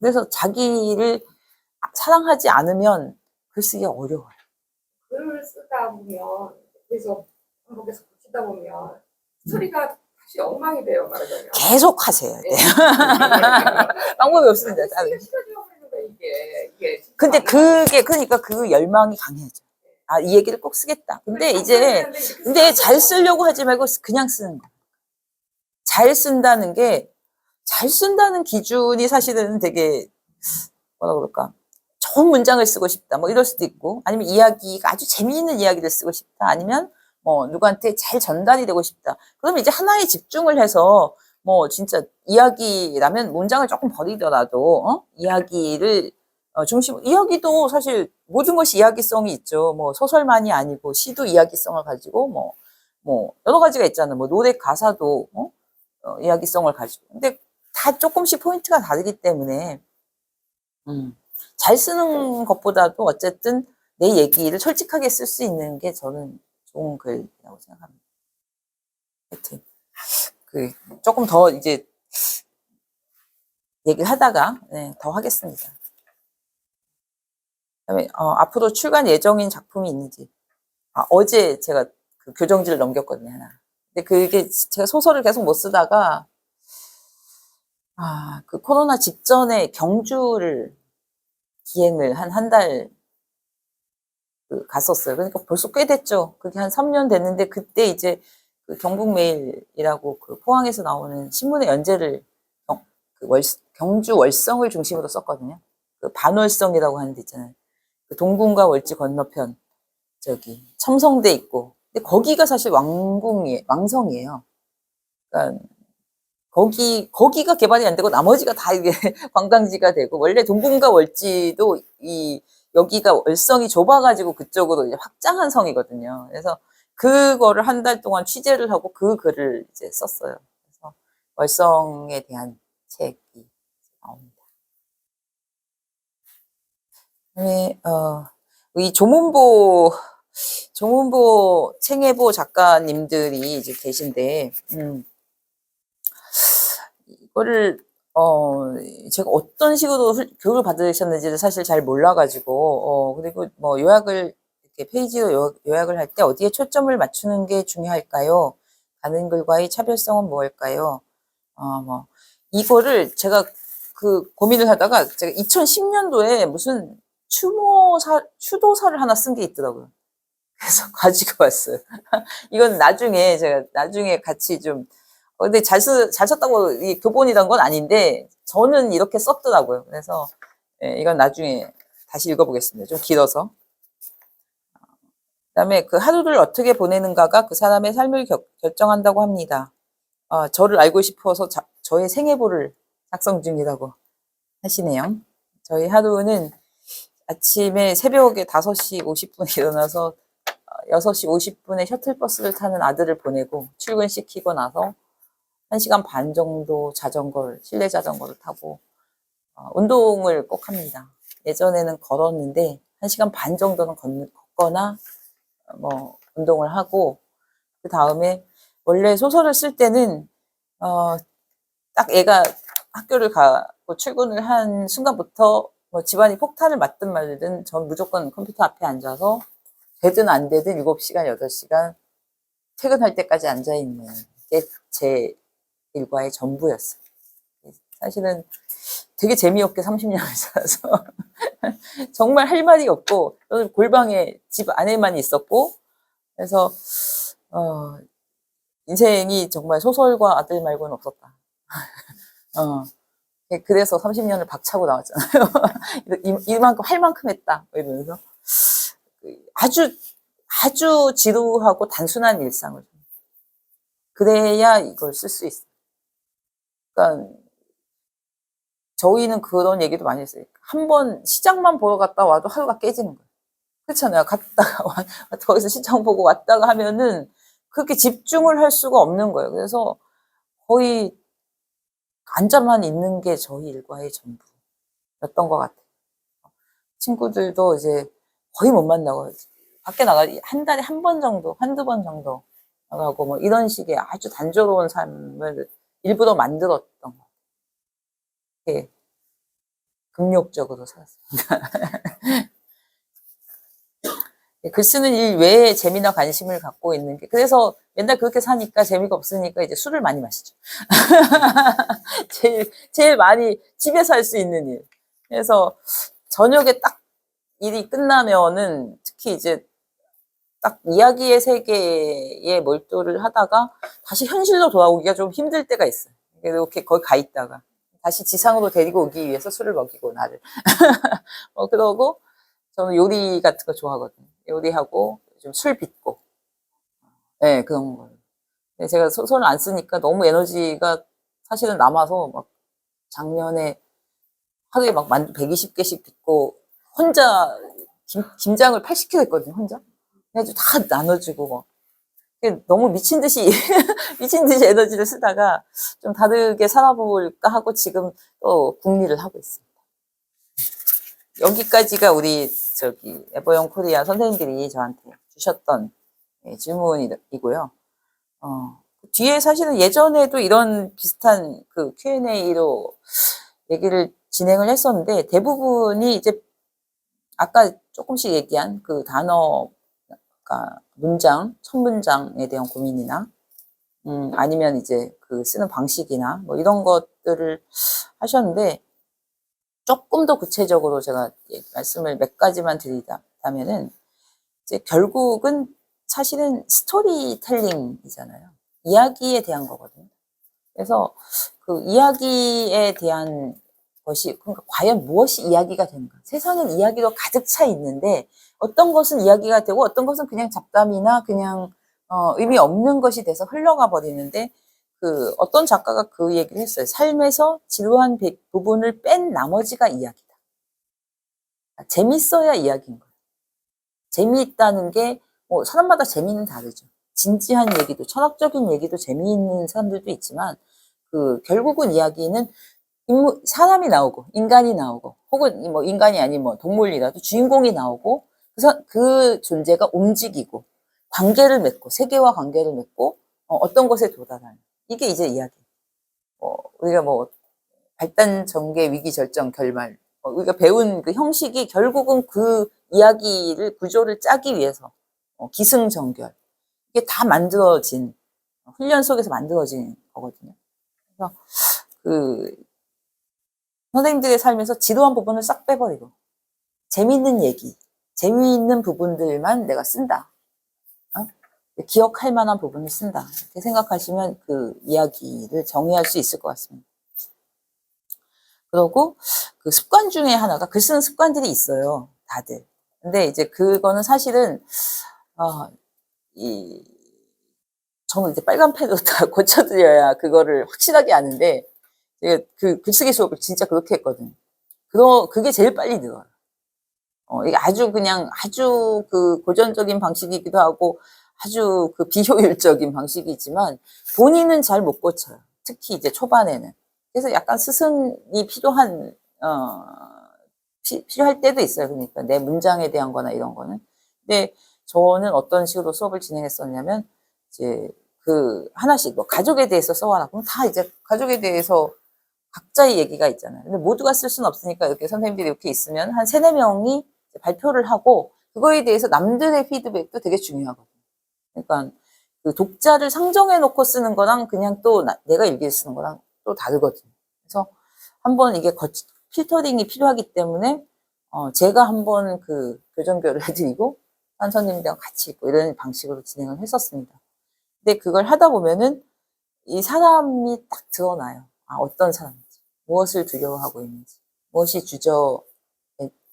그래서 자기를 사랑하지 않으면 글쓰기가 어려워요. 글을 쓰다 보면 계속 반복해서 고치다 보면 스토리가 다시 엉망이 돼요. 말하자면. 계속 하세요. 네. 네. 방법이 없습니다. 쓰기가 싫어지는 거예요. 이게 진짜 근데 엉망이에요. 그러니까 그 열망이 강해져. 아, 이 얘기를 꼭 쓰겠다. 근데 이제, 이렇게 근데 잘 쓰면 쓰려고 하지 말고 그냥 쓰는 거야. 잘 쓴다는 게, 잘 쓴다는 기준이 사실은 되게, 뭐라 그럴까. 좋은 문장을 쓰고 싶다. 뭐 이럴 수도 있고, 아니면 이야기가 아주 재미있는 이야기를 쓰고 싶다. 아니면 뭐 누구한테 잘 전달이 되고 싶다. 그러면 이제 하나에 집중을 해서 뭐 진짜 이야기라면 문장을 조금 버리더라도, 이야기를 중심, 이야기도 사실 모든 것이 이야기성이 있죠. 뭐 소설만이 아니고 시도 이야기성을 가지고 뭐 여러 가지가 있잖아요. 뭐 노래 가사도 이야기성을 가지고. 근데 다 조금씩 포인트가 다르기 때문에 잘 쓰는 것보다도 어쨌든 내 얘기를 솔직하게 쓸 수 있는 게 저는 좋은 글이라고 생각합니다. 하여튼 조금 더 이제 얘기를 하다가 더 하겠습니다. 그다음에 앞으로 출간 예정인 작품이 있는지. 어제 제가 그 교정지를 넘겼거든요, 하나. 근데 그게 제가 소설을 계속 못 쓰다가 그 코로나 직전에 경주를 기행을 한 달 갔었어요. 그러니까 벌써 꽤 됐죠. 그게 한 3년 됐는데 그때 이제 그 경북메일이라고 그 포항에서 나오는 신문의 연재를 경주 월성을 중심으로 썼거든요. 그 반월성이라고 하는 데 있잖아요. 그 동궁과 월지 건너편 저기 첨성대 있고. 근데 거기가 사실 왕성이에요. 그러니까 거기가 개발이 안 되고 나머지가 다 이게 관광지가 되고 원래 동궁과 월지도 여기가 월성이 좁아가지고 그쪽으로 이제 확장한 성이거든요. 그래서 그거를 한 달 동안 취재를 하고 그 글을 이제 썼어요. 그래서 월성에 대한 책이 나옵니다. 네, 이 조문보 챙예보 작가님들이 이제 계신데, 이거를 제가 어떤 식으로 교육을 받으셨는지를 사실 잘 몰라가지고 그리고 뭐 요약을 이렇게 페이지로 요약을 할 때 어디에 초점을 맞추는 게 중요할까요? 다른 글과의 차별성은 무엇일까요? 뭐 이거를 제가 그 고민을 하다가 제가 2010년도에 무슨 추도사를 하나 쓴 게 있더라고요. 그래서 가지고 왔어요. 이건 제가 나중에 같이 좀 근데 잘 썼다고 이 교본이란 건 아닌데 저는 이렇게 썼더라고요. 그래서 이건 나중에 다시 읽어보겠습니다. 좀 길어서. 그다음에 그 하루를 어떻게 보내는가가 그 사람의 삶을 결정한다고 합니다. 저를 알고 싶어서 저의 생애보를 작성 중이라고 하시네요. 저희 하루는 아침에 새벽에 5시 50분에 일어나서 6시 50분에 셔틀버스를 타는 아들을 보내고 출근시키고 나서 1시간 반 정도 실내 자전거를 타고 운동을 꼭 합니다. 예전에는 걸었는데 1시간 반 정도는 걷거나 뭐 운동을 하고 그 다음에 원래 소설을 쓸 때는 딱 애가 학교를 가고 출근을 한 순간부터 뭐 집안이 폭탄을 맞든 말든 전 무조건 컴퓨터 앞에 앉아서 되든 안 되든 7시간, 8시간 퇴근할 때까지 앉아있는 게 제 일과의 전부였어요. 사실은 되게 재미없게 30년을 살아서 정말 할 말이 없고 저는 골방에 집 안에만 있었고 그래서 인생이 정말 소설과 아들 말고는 없었다. 그래서 30년을 박차고 나왔잖아요. 이만큼 할 만큼 했다. 이러면서 아주 지루하고 단순한 일상을 그래야 이걸 쓸 수 있어. 그러니까 저희는 그런 얘기도 많이 했어요. 한 번 시장만 보러 갔다 와도 하루가 깨지는 거예요. 그렇잖아요. 갔다가 거기서 시장 보고 왔다가 하면은 그렇게 집중을 할 수가 없는 거예요. 그래서 거의 앉아만 있는 게 저희 일과의 전부였던 것 같아요. 친구들도 이제 거의 못 만나고 밖에 나가 한 달에 한 번 정도, 한두 번 정도 나가고 뭐 이런 식의 아주 단조로운 삶을 일부러 만들었던 것 같아요. 되게 극욕적으로 살았습니다. 글 쓰는 일 외에 재미나 관심을 갖고 있는 게 그래서 맨날 그렇게 사니까 재미가 없으니까 이제 술을 많이 마시죠. 제일 많이 집에서 할 수 있는 일. 그래서 저녁에 딱 일이 끝나면은 특히 이제 딱 이야기의 세계에 몰두를 하다가 다시 현실로 돌아오기가 좀 힘들 때가 있어요. 이렇게 거기 가 있다가 다시 지상으로 데리고 오기 위해서 술을 먹이고 나를. 그러고 저는 요리 같은 거 좋아하거든요. 요리하고 좀 술 빚고 네, 그런 거. 제가 소설을 안 쓰니까 너무 에너지가 사실은 남아서 막 작년에 하루에 막 만두 120개씩 빚고 혼자 김장을 80kg 했거든요. 혼자. 그래가지고 다 나눠주고 막 너무 미친 듯이 미친 듯이 에너지를 쓰다가 좀 다르게 살아볼까 하고 지금 또 궁리를 하고 있습니다. 여기까지가 우리 에버영 코리아 선생님들이 저한테 주셨던 질문이고요. 뒤에 사실은 예전에도 이런 비슷한 그 Q&A로 얘기를 진행을 했었는데 대부분이 이제 아까 조금씩 얘기한 그 단어, 그러니까 문장, 첫 문장에 대한 고민이나 아니면 이제 그 쓰는 방식이나 뭐 이런 것들을 하셨는데 조금 더 구체적으로 제가 말씀을 몇 가지만 드리자면은 이제 결국은 사실은 스토리텔링이잖아요. 이야기에 대한 거거든요. 그래서 그 이야기에 대한 것이 그러니까 과연 무엇이 이야기가 되는가? 세상엔 이야기로 가득 차 있는데 어떤 것은 이야기가 되고 어떤 것은 그냥 잡담이나 그냥 의미 없는 것이 돼서 흘러가 버리는데 그 어떤 작가가 그 얘기를 했어요. 삶에서 지루한 부분을 뺀 나머지가 이야기다. 재밌어야 이야기인 거예요. 재미있다는 게 뭐 사람마다 재미는 다르죠. 진지한 얘기도 철학적인 얘기도 재미있는 사람들도 있지만 그 결국은 이야기는 사람이 나오고 인간이 나오고 혹은 뭐 인간이 아닌 뭐 동물이라도 주인공이 나오고 그래서 그 존재가 움직이고 관계를 맺고 세계와 관계를 맺고 어떤 것에 도달하는 이게 이제 이야기. 우리가 뭐 발단 전개 위기 절정 결말 우리가 배운 그 형식이 결국은 그 이야기를 구조를 짜기 위해서 기승전결 이게 다 만들어진 훈련 속에서 만들어진 거거든요. 그래서 그 선생님들의 삶에서 지루한 부분을 싹 빼버리고 재미있는 얘기, 재미있는 부분들만 내가 쓴다. 기억할 만한 부분을 쓴다. 이렇게 생각하시면 그 이야기를 정의할 수 있을 것 같습니다. 그리고 그 습관 중에 하나가 글 쓰는 습관들이 있어요. 다들. 근데 이제 그거는 사실은 저는 이제 빨간 펜으로 다 고쳐드려야 그거를 확실하게 아는데 그 글쓰기 수업을 진짜 그렇게 했거든요. 그게 제일 빨리 늘어요. 이게 아주 그 고전적인 방식이기도 하고 아주 그 비효율적인 방식이지만 본인은 잘 못 고쳐요. 특히 이제 초반에는. 그래서 약간 스승이 필요할 때도 있어요. 그러니까 내 문장에 대한 거나 이런 거는. 근데 저는 어떤 식으로 수업을 진행했었냐면 이제 그 하나씩 뭐 가족에 대해서 써와라. 그럼 다 이제 가족에 대해서 각자의 얘기가 있잖아요. 근데 모두가 쓸 수는 없으니까 이렇게 선생님들이 이렇게 있으면 한 3-4명이 발표를 하고 그거에 대해서 남들의 피드백도 되게 중요하거든요. 그러니까 그 독자를 상정해 놓고 쓰는 거랑 그냥 또 내가 일기를 쓰는 거랑 또 다르거든요. 그래서 한번 이게 필터링이 필요하기 때문에 제가 한번 그 교정교를 해드리고 한 선생님이랑 같이 있고 이런 방식으로 진행을 했었습니다. 근데 그걸 하다 보면은 이 사람이 딱 드러나요. 아, 어떤 사람인지, 무엇을 두려워하고 있는지, 무엇이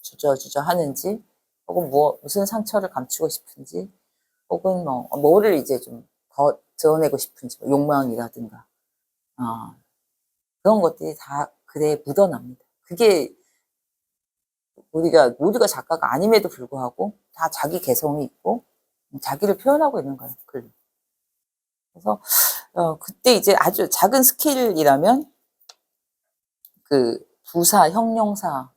주저하는지, 혹은 무슨 상처를 감추고 싶은지, 혹은 뭐를 이제 좀 더 드러내고 싶은지, 욕망이라든가, 그런 것들이 다 글에 묻어납니다. 그게 우리가 모두가 작가가 아님에도 불구하고 다 자기 개성이 있고 자기를 표현하고 있는 거예요. 글로. 그래서 그때 이제 아주 작은 스케일이라면 그 부사, 형용사,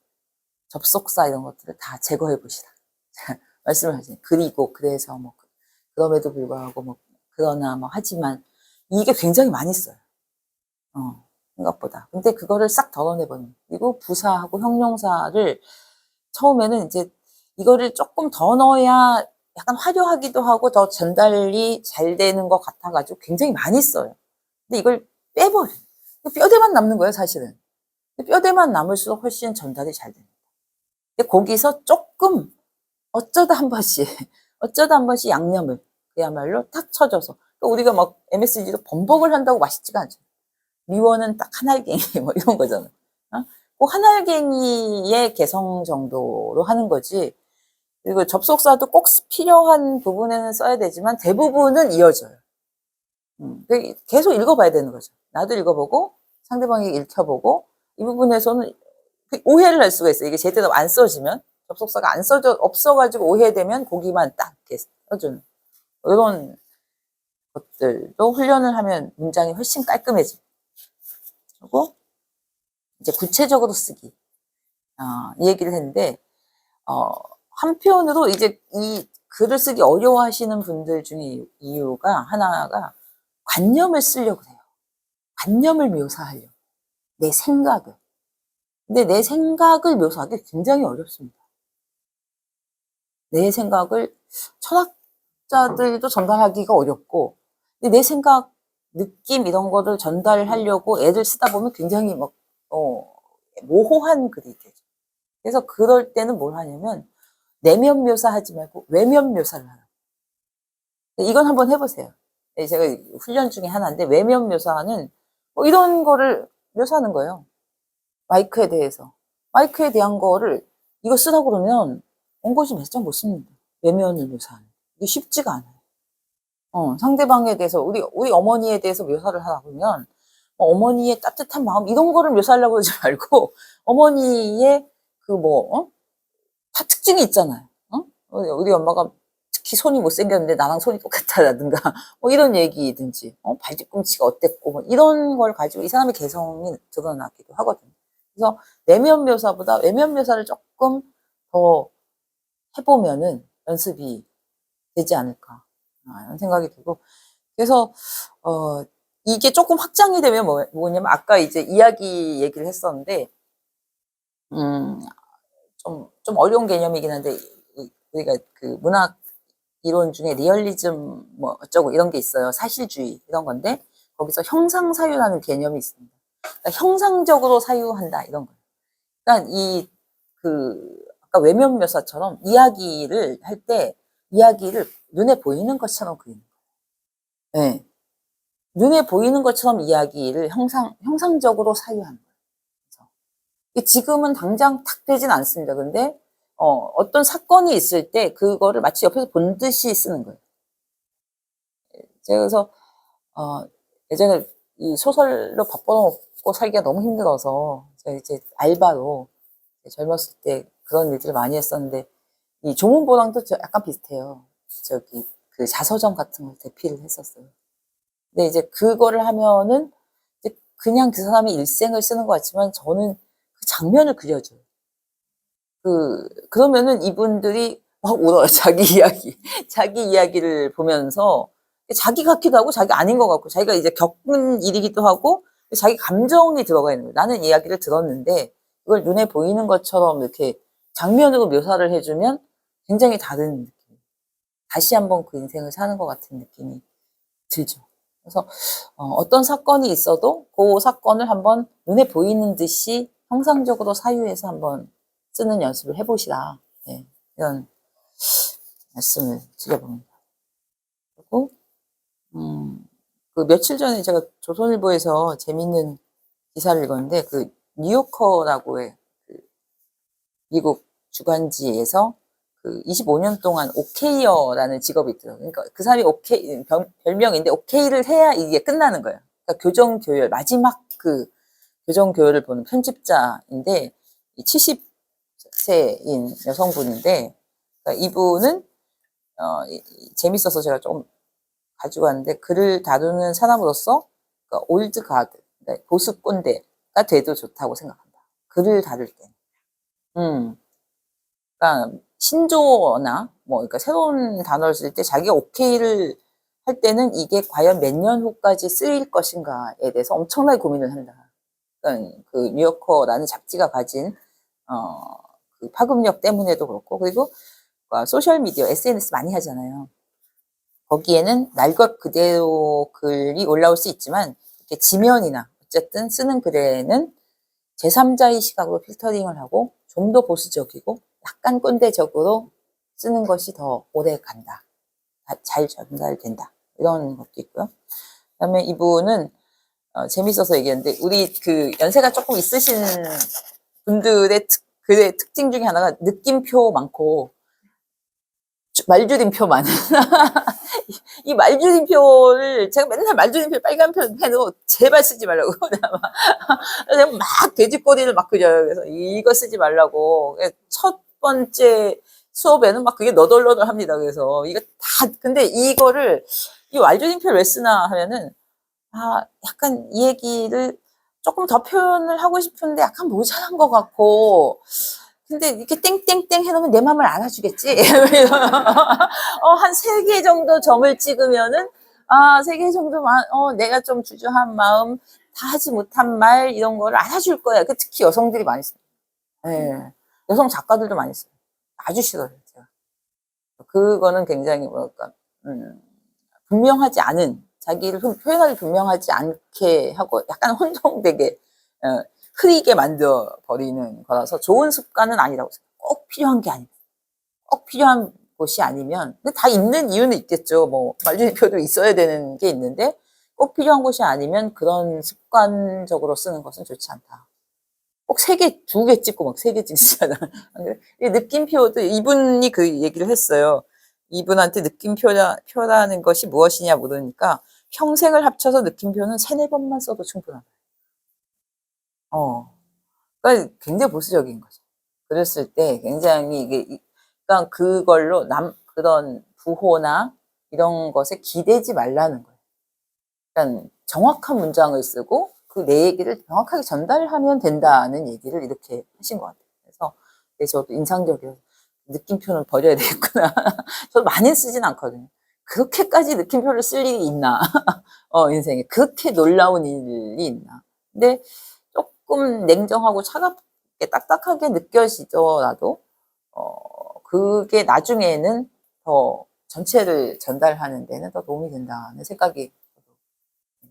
접속사 이런 것들을 다 제거해 보시라. 말씀을 하세요. 그리고 그래서 뭐 그럼에도 불구하고 뭐 그러나 뭐 하지만 이게 굉장히 많이 써요. 생각보다. 근데 그거를 싹 덜어내버리는. 그리고 부사하고 형용사를 처음에는 이제 이거를 조금 더 넣어야 약간 화려하기도 하고 더 전달이 잘 되는 것 같아가지고 굉장히 많이 써요. 근데 이걸 빼버려. 뼈대만 남는 거예요, 사실은. 뼈대만 남을수록 훨씬 전달이 잘 됩니다. 근데 거기서 조금 어쩌다 한 번씩 양념을 그야말로 탁 쳐줘서 우리가 막 MSG도 범벅을 한다고 맛있지가 않죠. 미원은 딱 한 알갱이 뭐 이런 거잖아. 꼭 한 알갱이의 개성 정도로 하는 거지. 그리고 접속사도 꼭 필요한 부분에는 써야 되지만 대부분은 이어져요. 계속 읽어봐야 되는 거죠. 나도 읽어보고 상대방이 읽혀보고 이 부분에서는 오해를 할 수가 있어요. 이게 제대로 안 써지면 접속사가 안 써져 없어가지고 오해되면 거기만 딱 이렇게 써주는 이런 것들도 훈련을 하면 문장이 훨씬 깔끔해집니다. 그리고 이제 구체적으로 쓰기 이 얘기를 했는데 한편으로 이제 이 글을 쓰기 어려워하시는 분들 중에 이유가 하나가 관념을 쓰려고 해요. 관념을 묘사하려고. 내 생각을. 근데 내 생각을 묘사하기 굉장히 어렵습니다. 내 생각을 철학자들도 전달하기가 어렵고 근데 내 생각, 느낌 이런 거를 전달하려고 애를 쓰다 보면 굉장히 막 모호한 글이 되죠. 그래서 그럴 때는 뭘 하냐면 내면 묘사하지 말고 외면 묘사를 하라고. 이건 한번 해보세요. 제가 훈련 중에 하나인데 외면 묘사는 이런 거를 묘사하는 거예요. 마이크에 대해서. 마이크에 대한 거를 이거 쓰라고 그러면 원고지 몇 장 못 씁니다. 외면을 묘사하는. 이게 쉽지가 않아요. 상대방에 대해서 우리 어머니에 대해서 묘사를 하다 보면 어머니의 따뜻한 마음 이런 거를 묘사하려고 그러지 말고 어머니의 다 특징이 있잖아요. 우리 엄마가 특히 손이 못생겼는데 나랑 손이 똑같다라든가 이런 얘기든지 발 뒤꿈치가 어땠고 이런 걸 가지고 이 사람의 개성이 드러나기도 하거든요. 그래서 내면 묘사보다 외면 묘사를 조금 더 해보면은 연습이 되지 않을까 이런 생각이 들고 그래서 이게 조금 확장이 되면 뭐냐면 아까 이제 이야기 얘기를 했었는데 좀 어려운 개념이긴 한데 우리가 그 문학 이론 중에 리얼리즘 뭐 어쩌고 이런 게 있어요. 사실주의 이런 건데 거기서 형상사유라는 개념이 있습니다. 그러니까 형상적으로 사유한다 이런 거예요. 그러니까 아까 외면 묘사처럼 이야기를 할 때 이야기를 눈에 보이는 것처럼 그리는 거예요. 네. 눈에 보이는 것처럼 이야기를 형상적으로 사유하는 거예요. 지금은 당장 탁 되진 않습니다. 근데 어떤 사건이 있을 때 그거를 마치 옆에서 본 듯이 쓰는 거예요. 제가 그래서 예전에 이 소설로 밥 벌어먹고 살기가 너무 힘들어서 제가 이제 알바로 젊었을 때 그런 일들을 많이 했었는데 이 조문보랑도 약간 비슷해요. 그 자서전 같은 걸 대피를 했었어요. 근데 이제 그거를 하면은 이제 그냥 그 사람의 일생을 쓰는 것 같지만 저는 그 장면을 그려줘요. 그러면은 이분들이 막 울어요. 자기 이야기를 보면서 자기 같기도 하고 자기 아닌 것 같고 자기가 이제 겪은 일이기도 하고 자기 감정이 들어가 있는 거예요. 나는 이야기를 들었는데 그걸 눈에 보이는 것처럼 이렇게 장면으로 묘사를 해주면 굉장히 다른 느낌. 다시 한번 그 인생을 사는 것 같은 느낌이 들죠. 그래서 어떤 사건이 있어도 그 사건을 한번 눈에 보이는 듯이 형상적으로 사유해서 한번 쓰는 연습을 해보시라. 네, 이런 말씀을 드려봅니다. 그리고 그 며칠 전에 제가 조선일보에서 재밌는 기사를 읽었는데 그 뉴요커라고의 그 미국 주간지에서 그 25년 동안 오케이어라는 직업이 있더라고요. 그러니까 그 사람이 오케이 별명인데 오케이를 해야 이게 끝나는 거예요. 그러니까 교정 교열 마지막 그 교정 교열을 보는 편집자인데 70세인 여성분인데 그러니까 이분은 재밌어서 제가 좀 가지고 왔는데 그를 다루는 사람으로서 그러니까 올드 가드 그러니까 보수 꼰대가 돼도 좋다고 생각한다. 글을 다룰 때. 그러니까 신조어나 뭐 그러니까 새로운 단어를 쓸 때 자기가 오케이를 할 때는 이게 과연 몇 년 후까지 쓰일 것인가에 대해서 엄청나게 고민을 한다. 그러니까 그 뉴요커라는 잡지가 가진 그 파급력 때문에도 그렇고 그리고 소셜 미디어 SNS 많이 하잖아요. 거기에는 날 것 그대로 글이 올라올 수 있지만 이렇게 지면이나 어쨌든 쓰는 글에는 제3자의 시각으로 필터링을 하고 좀 더 보수적이고 약간 꼰대적으로 쓰는 것이 더 오래 간다. 잘 전달된다. 이런 것도 있고요. 그다음에 이분은 재밌어서 얘기했는데 우리 그 연세가 조금 있으신 분들의 글의 특징 중에 하나가 느낌표 많고 말줄임표 많은 이 말줄임표를 제가 맨날 말줄임표 빨간 편 해도 제발 쓰지 말라고 내가 막 돼지꼬리를 막 그려요. 그래서 이거 쓰지 말라고 첫 번째 수업에는 막 그게 너덜너덜합니다. 그래서 이거 다 근데 이거를 이 말줄임표를 왜 쓰나 하면은 약간 이 얘기를 조금 더 표현을 하고 싶은데 약간 모자란 것 같고 근데 이렇게 땡땡땡 해놓으면 내 마음을 알아주겠지. 한 3개 정도 점을 찍으면은, 3개 정도만, 내가 좀 주저한 마음, 다 하지 못한 말, 이런 거를 알아줄 거야. 그 특히 여성들이 많이 써요. 네. 여성 작가들도 많이 써요. 아주 싫어요, 제가. 그거는 굉장히 뭐랄까, 분명하지 않은, 자기를 표현하기 분명하지 않게 하고, 약간 혼동되게, 흐리게 만들어버리는 거라서 좋은 습관은 아니라고 생각해요. 꼭 필요한 게 아니고. 꼭 필요한 것이 아니면, 근데 다 있는 이유는 있겠죠. 뭐, 말줄임표도 있어야 되는 게 있는데, 꼭 필요한 것이 아니면 그런 습관적으로 쓰는 것은 좋지 않다. 꼭 3개, 2개 찍고 막 3개 찍잖아. 느낌표도 이분이 그 얘기를 했어요. 이분한테 느낌표라는 것이 무엇이냐 물으니까 평생을 합쳐서 느낌표는 3-4번만 써도 충분하다. 그러니까 굉장히 보수적인 거죠. 그랬을 때 굉장히 이게, 그러니까 그걸로 그런 부호나 이런 것에 기대지 말라는 거예요. 그러니까 정확한 문장을 쓰고 그 내 얘기를 정확하게 전달하면 된다는 얘기를 이렇게 하신 것 같아요. 그래서 저도 인상적이어서 느낌표는 버려야 되겠구나. 저도 많이 쓰진 않거든요. 그렇게까지 느낌표를 쓸 일이 있나? 인생에. 그렇게 놀라운 일이 있나? 근데 조금 냉정하고 차갑게 딱딱하게 느껴지더라도 그게 나중에는 더 전체를 전달하는 데는 더 도움이 된다는 생각이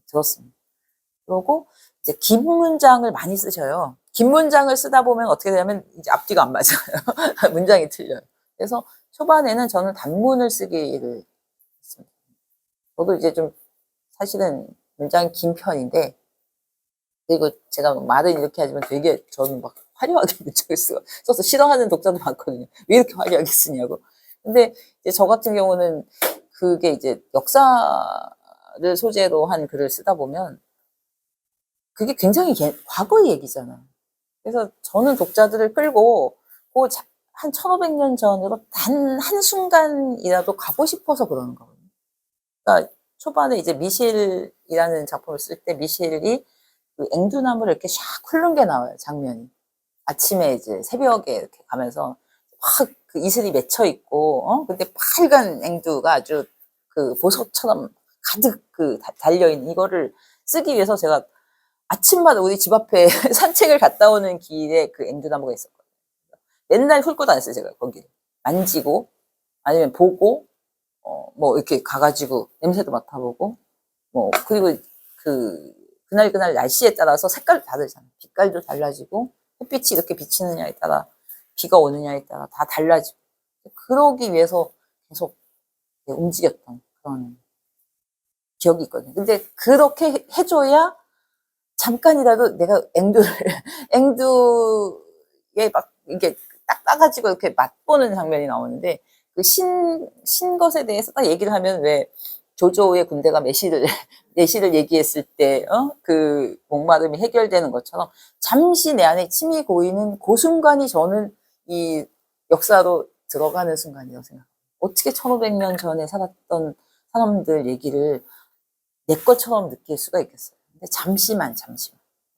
들었습니다. 그리고 이제 긴 문장을 많이 쓰셔요. 긴 문장을 쓰다 보면 어떻게 되냐면 이제 앞뒤가 안 맞아요. 문장이 틀려요. 그래서 초반에는 저는 단문을 쓰기를 했습니다. 저도 이제 좀 사실은 문장이 긴 편인데 그리고 제가 말은 이렇게 하지만 되게 저는 막 화려하게 문장을 써서 싫어하는 독자도 많거든요. 왜 이렇게 화려하게 쓰냐고. 근데 이제 저 같은 경우는 그게 이제 역사를 소재로 한 글을 쓰다 보면 그게 굉장히 과거의 얘기잖아요. 그래서 저는 독자들을 끌고 한 1500년 전으로 단 한순간이라도 가고 싶어서 그러는 거거든요. 그러니까 초반에 이제 미실이라는 작품을 쓸 때 미실이 그 앵두나무를 이렇게 샥 훑는 게 나와요, 장면이. 아침에 이제 새벽에 이렇게 가면서 확 그 이슬이 맺혀 있고, 근데 빨간 앵두가 아주 그 보석처럼 가득 달려있는 이거를 쓰기 위해서 제가 아침마다 우리 집 앞에 산책을 갔다 오는 길에 그 앵두나무가 있었거든요. 맨날 훑고 다녔어요, 제가 거기를. 만지고, 아니면 보고, 뭐 이렇게 가가지고 냄새도 맡아보고, 뭐, 그리고 그날 날씨에 따라서 색깔도 다르잖아요. 빛깔도 달라지고, 햇빛이 이렇게 비치느냐에 따라, 비가 오느냐에 따라 다 달라지고. 그러기 위해서 계속 움직였던 그런 기억이 있거든요. 근데 그렇게 해줘야 잠깐이라도 내가 앵두에 막, 이게 딱 따가지고 이렇게 맛보는 장면이 나오는데, 그 신 것에 대해서 딱 얘기를 하면 왜 조조의 군대가 내시를 얘기했을 때, 그 목마름이 해결되는 것처럼 잠시 내 안에 침이 고이는 그 순간이 저는 이 역사로 들어가는 순간이라고 생각해요. 어떻게 1500년 전에 살았던 사람들 얘기를 내 것처럼 느낄 수가 있겠어요. 근데 잠시만.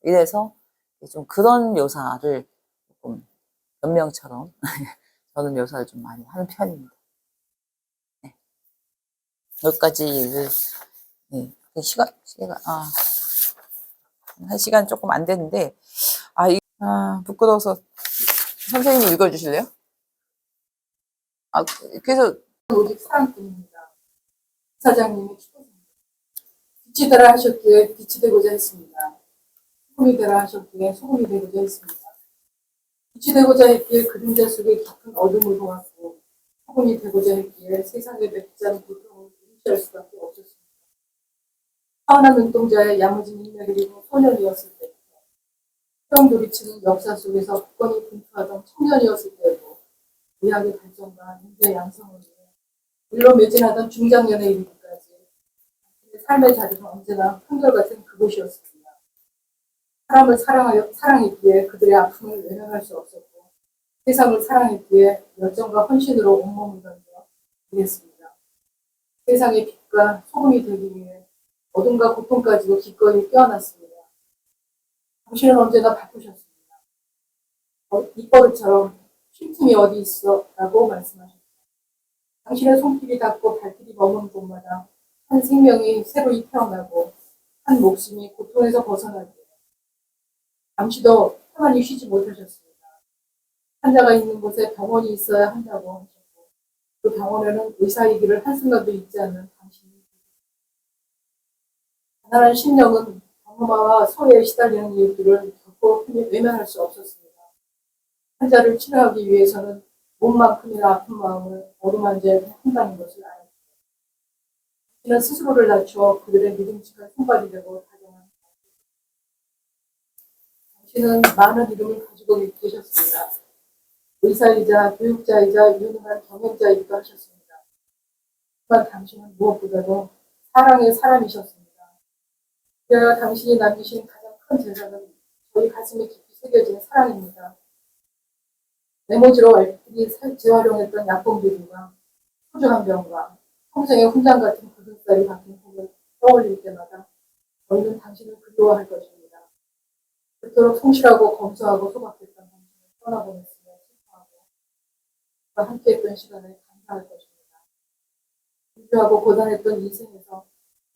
이래서 좀 그런 묘사를 조금 변명처럼 저는 묘사를 좀 많이 하는 편입니다. 네. 여기까지를, 네. 한 시간 조금 안 됐는데, 부끄러워서 선생님이 읽어주실래요? 그래서, 오직 사랑뿐입니다. 사장님이 축복합니다. 빛이 되라 하셨기에 빛이 되고자 했습니다. 소금이 되라 하셨기에 소금이 되고자 했습니다. 빛이 되고자 했기에 그림자 속에 깊은 어둠을 보았고, 소금이 되고자 했기에 세상의 맵잖은 고통을 무시할 수밖에 없었습니다. 타원한 눈동자의 야무진 인맥을 입은 소년이었을 때부터, 수영돌이치는 역사 속에서 굳건히 분투하던 청년이었을 때에도 의학의 발전과 인재 양성을 위해 물론 매진하던 중장년에 이르기까지 삶의 자리는 언제나 한결같은 그곳이었습니다. 사람을 사랑했기에 그들의 아픔을 외면할 수 없었고, 세상을 사랑했기에 열정과 헌신으로 온몸을 던져 일했습니다. 세상의 빛과 소금이 되기 위해 어둠과 고통까지도 기꺼이 껴안았습니다. 당신은 언제나 바쁘셨습니다. 입버릇처럼 쉴 틈이 어디 있어? 라고 말씀하셨습니다. 당신의 손길이 닿고 발길이 머문 곳마다 한 생명이 새로이 태어나고 한 목숨이 고통에서 벗어나기에 잠시도 평안히 쉬지 못하셨습니다. 환자가 있는 곳에 병원이 있어야 한다고 하셨고, 그 병원에는 의사이기를 한순간도 잊지 않는 당신이 가난한 심령은 병마와 소외에 시달리는 이유들을 결코 외면할 수 없었습니다. 환자를 치료하기 위해서는 몸만큼이나 아픈 마음을 어루만져야 한다는 것을 알았습니다. 그는 스스로를 낮추어 그들의 믿음직한 손발이 되고 다정한 당신은 많은 이름을 가지고 계셨습니다. 의사이자 교육자이자 유능한 경영자이기도 하셨습니다. 하지만 당신은 무엇보다도 사랑의 사람이셨습니다. 그래야 당신이 남기신 가장 큰 재산은 저희 가슴에 깊이 새겨진 사랑입니다. 메모지로 알뜰히 재활용했던 약봉들과 소중한 병과 평생의 훈장 같은 굳은 쌀이 박힌 손을 떠올릴 때마다 저희는 당신을 그리워할 것입니다. 그토록 성실하고 검소하고 소박했던 당신을 떠나보냈으며 슬퍼하고 함께했던 시간에 감사할 것입니다. 분주하고 고단했던 인생에서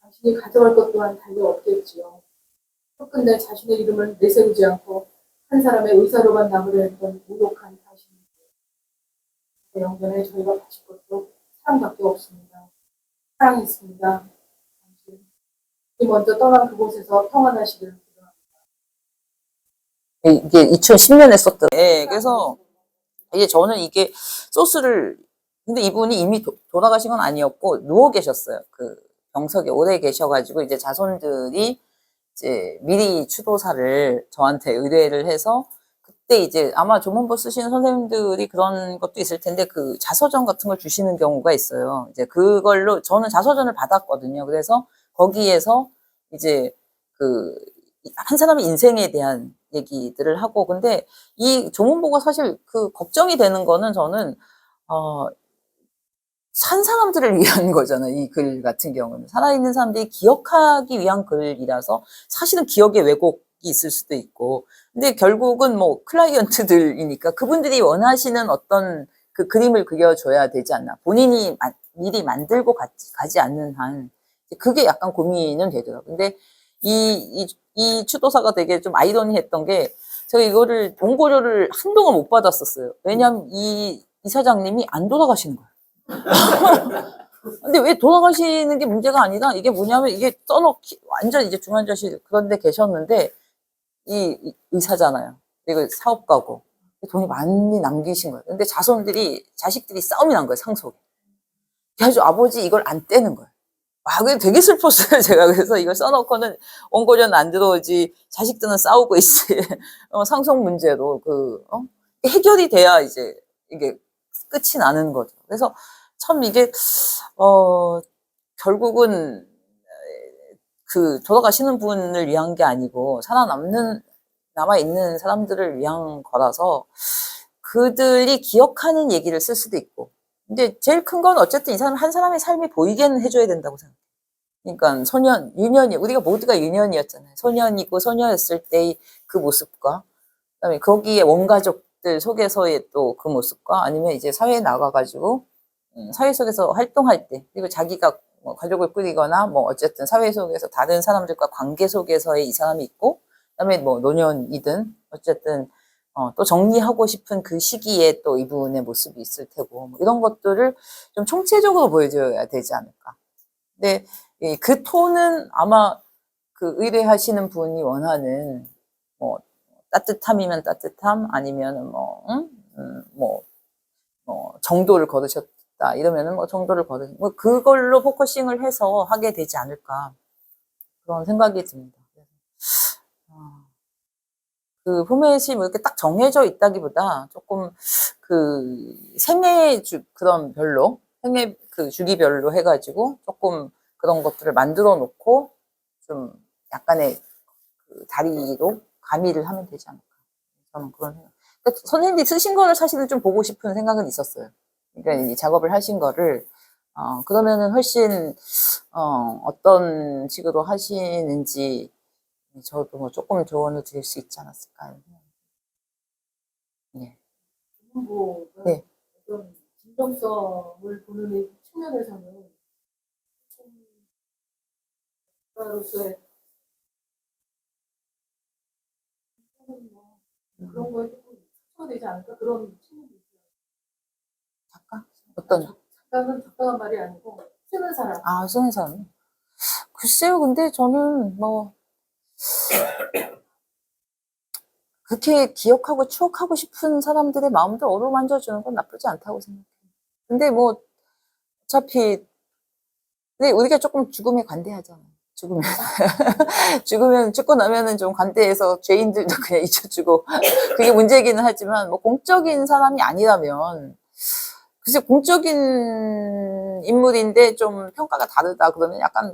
당신이 가져갈 것 또한 달리 없겠지요. 끝끝내 자신의 이름을 내세우지 않고 한 사람의 의사로만 남으려 했던 무력한 당신입니다. 영전에 저희가 바칠 것도 사랑밖에 없습니다. 사랑했습니다. 당신 먼저 떠난 그곳에서 평안하시길 기도합니다. 이게 2010년에 썼던, 그래서 이게 저는 이게 소스를, 근데 이분이 이미 돌아가신 건 아니었고, 누워 계셨어요. 그 병석에 오래 계셔가지고, 이제 자손들이 이제 미리 추도사를 저한테 의뢰를 해서, 그때 이제 아마 조문부 쓰시는 선생님들이 그런 것도 있을 텐데, 그 자서전 같은 걸 주시는 경우가 있어요. 이제 그걸로, 저는 자서전을 받았거든요. 그래서 거기에서 이제 한 사람의 인생에 대한 얘기들을 하고, 근데 이 조문보가 사실 그 걱정이 되는 거는 저는, 산 사람들을 위한 거잖아요. 이 글 같은 경우는. 살아있는 사람들이 기억하기 위한 글이라서 사실은 기억에 왜곡이 있을 수도 있고. 근데 결국은 뭐 클라이언트들이니까 그분들이 원하시는 어떤 그 그림을 그려줘야 되지 않나. 본인이 미리 만들고 가지 않는 한. 그게 약간 고민은 되더라고요. 근데 이 추도사가 되게 좀 아이러니했던 게 제가 이거를 원고료를 한동안 못 받았었어요. 왜냐하면 이 사장님이 안 돌아가시는 거예요. 근데 왜 돌아가시는 게 문제가 아니라 이게 뭐냐면 이게 써놓기 완전 이제 중환자실 그런 데 계셨는데 이 의사잖아요. 그리고 사업가고 돈이 많이 남기신 거예요. 근데 자식들이 싸움이 난 거예요, 상속에. 그래가지고 아버지 이걸 안 떼는 거예요. 아, 그게 되게 슬펐어요, 제가. 그래서 이걸 써놓고는 원고료는 안 들어오지, 자식들은 싸우고 있지. 상속 문제로, 해결이 돼야 이제 이게 끝이 나는 거죠. 그래서 참 이게, 결국은 돌아가시는 분을 위한 게 아니고, 남아있는 사람들을 위한 거라서, 그들이 기억하는 얘기를 쓸 수도 있고, 근데 제일 큰 건 어쨌든 이 사람, 한 사람의 삶이 보이게는 해줘야 된다고 생각해요. 그러니까 유년이, 우리가 모두가 유년이었잖아요. 소년이고 소녀였을 때의 그 모습과, 그다음에 거기에 원가족들 속에서의 또 그 모습과, 아니면 이제 사회에 나가가지고, 사회 속에서 활동할 때, 그리고 자기가 뭐 가족을 꾸리거나, 뭐 어쨌든 사회 속에서 다른 사람들과 관계 속에서의 이 사람이 있고, 그다음에 뭐 노년이든, 어쨌든, 또 정리하고 싶은 그 시기에 또 이분의 모습이 있을 테고, 뭐 이런 것들을 좀 총체적으로 보여줘야 되지 않을까. 근데 그 톤은 아마 그 의뢰하시는 분이 원하는 뭐 따뜻함이면 따뜻함, 아니면 정도를 거두셨다 이러면은 뭐 정도를 뭐 그걸로 포커싱을 해서 하게 되지 않을까, 그런 생각이 듭니다. 그 포맷이 뭐 이렇게 딱 정해져 있다기보다 조금 그 그런 생애 그 주기별로 해가지고 조금 그런 것들을 만들어 놓고 좀 약간의 그 다리로 가미를 하면 되지 않을까. 저는 그런 생각. 그러니까 선생님들이 쓰신 거를 사실은 좀 보고 싶은 생각은 있었어요. 그러니까 이 작업을 하신 거를, 그러면은 훨씬, 어떤 식으로 하시는지 저도 뭐 조금 조언을 드릴 수 있지 않았을까요? 네. 정보가 네. 어떤 진정성을 보는 측면에서는 작가로서의 그런 거에 조금 상처가 되지 않을까, 그런 측면이 있어요. 작가? 어떤? 작가는 작가가 말이 아니고 쓰는 사람. 쓰는 사람. 글쎄요, 근데 저는 그렇게 기억하고 추억하고 싶은 사람들의 마음도 어루만져주는 건 나쁘지 않다고 생각해요. 근데 뭐, 어차피, 근데 우리가 조금 죽음에 관대하잖아요. 죽으면, 죽고 나면은 좀 관대해서 죄인들도 그냥 잊혀주고, 그게 문제기는 하지만, 뭐, 공적인 사람이 아니라면, 글쎄, 공적인 인물인데 좀 평가가 다르다 그러면 약간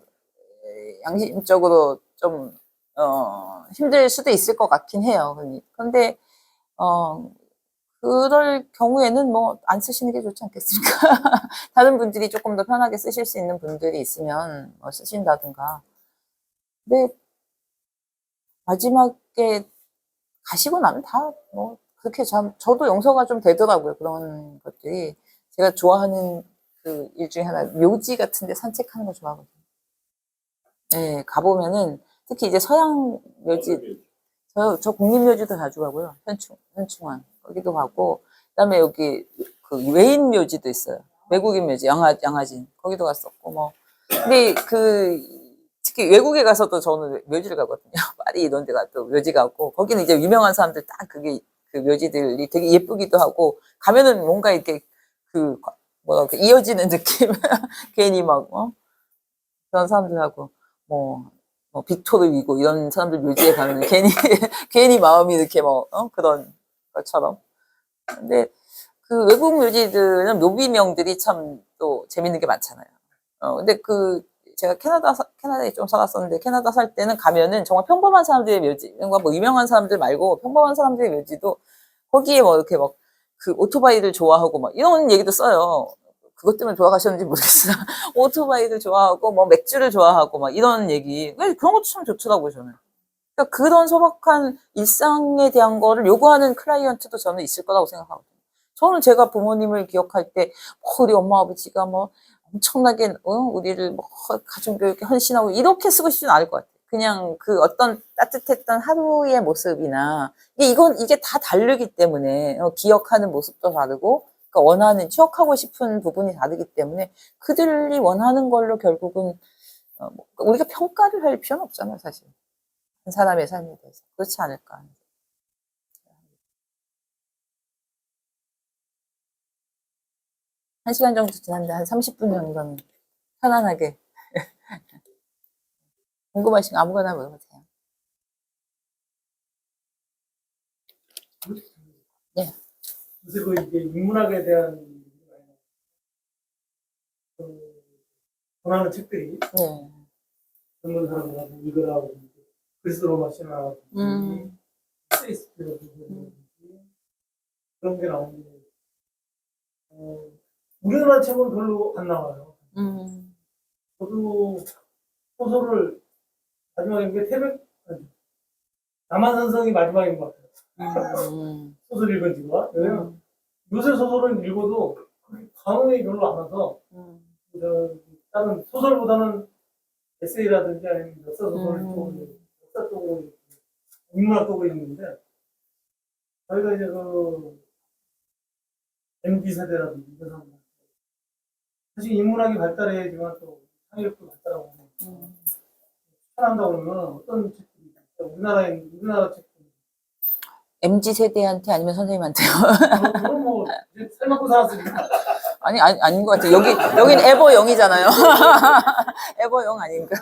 양심적으로 좀, 힘들 수도 있을 것 같긴 해요. 근데, 그럴 경우에는 뭐, 안 쓰시는 게 좋지 않겠습니까? 다른 분들이 조금 더 편하게 쓰실 수 있는 분들이 있으면, 쓰신다든가. 근데, 마지막에 가시고 나면 그렇게 저도 용서가 좀 되더라고요. 그런 것들이. 제가 좋아하는 그 일 중에 하나, 묘지 같은 데 산책하는 거 좋아하거든요. 네, 가보면은, 특히 이제 서양 묘지, 저 국립묘지도 자주 가고요. 현충원. 거기도 가고, 그 다음에 여기 그 외인 묘지도 있어요. 외국인 묘지, 양화진. 거기도 갔었고, 뭐. 근데 특히 외국에 가서도 저는 묘지를 가거든요. 파리 이런 데 가도 묘지 가고, 거기는 이제 유명한 사람들 딱 그 묘지들이 되게 예쁘기도 하고, 가면은 뭔가 이렇게 이어지는 느낌. 괜히 그런 사람들하고, 빅토르 위고 이런 사람들 묘지에 가면 괜히 마음이 이렇게 그런 것처럼. 근데 그 외국 묘지들은 묘비명들이 참 또 재밌는 게 많잖아요. 근데 제가 캐나다에 좀 살았었는데, 캐나다 살 때는 가면은 정말 평범한 사람들의 묘지, 뭐 유명한 사람들 말고 평범한 사람들의 묘지도 거기에 이렇게 그 오토바이를 좋아하고 이런 얘기도 써요. 그것 때문에 돌아가셨는지 모르겠으나 오토바이를 좋아하고 맥주를 좋아하고 이런 얘기. 그런 것도 참 좋더라고요, 저는. 그러니까 그런 소박한 일상에 대한 거를 요구하는 클라이언트도 저는 있을 거라고 생각하거든요. 저는 제가 부모님을 기억할 때 우리 엄마 아버지가 엄청나게 우리를 가정교육에 헌신하고 이렇게 쓰고 싶진 않을 것 같아요. 그냥 그 어떤 따뜻했던 하루의 모습이나 이게 다 다르기 때문에 기억하는 모습도 다르고 그러니까 원하는, 취업하고 싶은 부분이 다르기 때문에 그들이 원하는 걸로 결국은 우리가 평가를 할 필요는 없잖아요, 사실. 한 사람의 삶에 대해서. 그렇지 않을까. 한 시간 정도 지났는데 한 30분 정도는 편안하게 궁금하신 거 아무거나 물어보세요. 네. 요새 그 이제 인문학에 대한 권하는 책들이 네. 젊은 사람들한테 읽으라고 그리스 로마 신화 세이스피어라든지 그런 게 나오는데 우리나라 책은 별로 안 나와요. 저도 소설을 마지막에 게 태백 남한산성이 마지막인 것 같아요. 소설 읽은 지가. 왜냐면 요새 소설은 읽어도 그렇게 감흥이 별로 안 와서 다른 소설보다는 에세이라든지 아니면 역사 소설 쪽으로 역사 쪽으로 인문학 쪽으로 있는데 저희가 이제 그 MZ 세대라든지 이런 사람들 사실 인문학이 발달해야지만 또 창의력도 발달하고 추천한다 그러면 어떤 책들이 있어요? 우리나라 책들 MZ 세대한테 아니면 선생님한테요? 저는 뭐 이제 살먹고 살았으니까 아닌 것 같아요. 여긴 에버영이잖아요. 에버영 아닌가?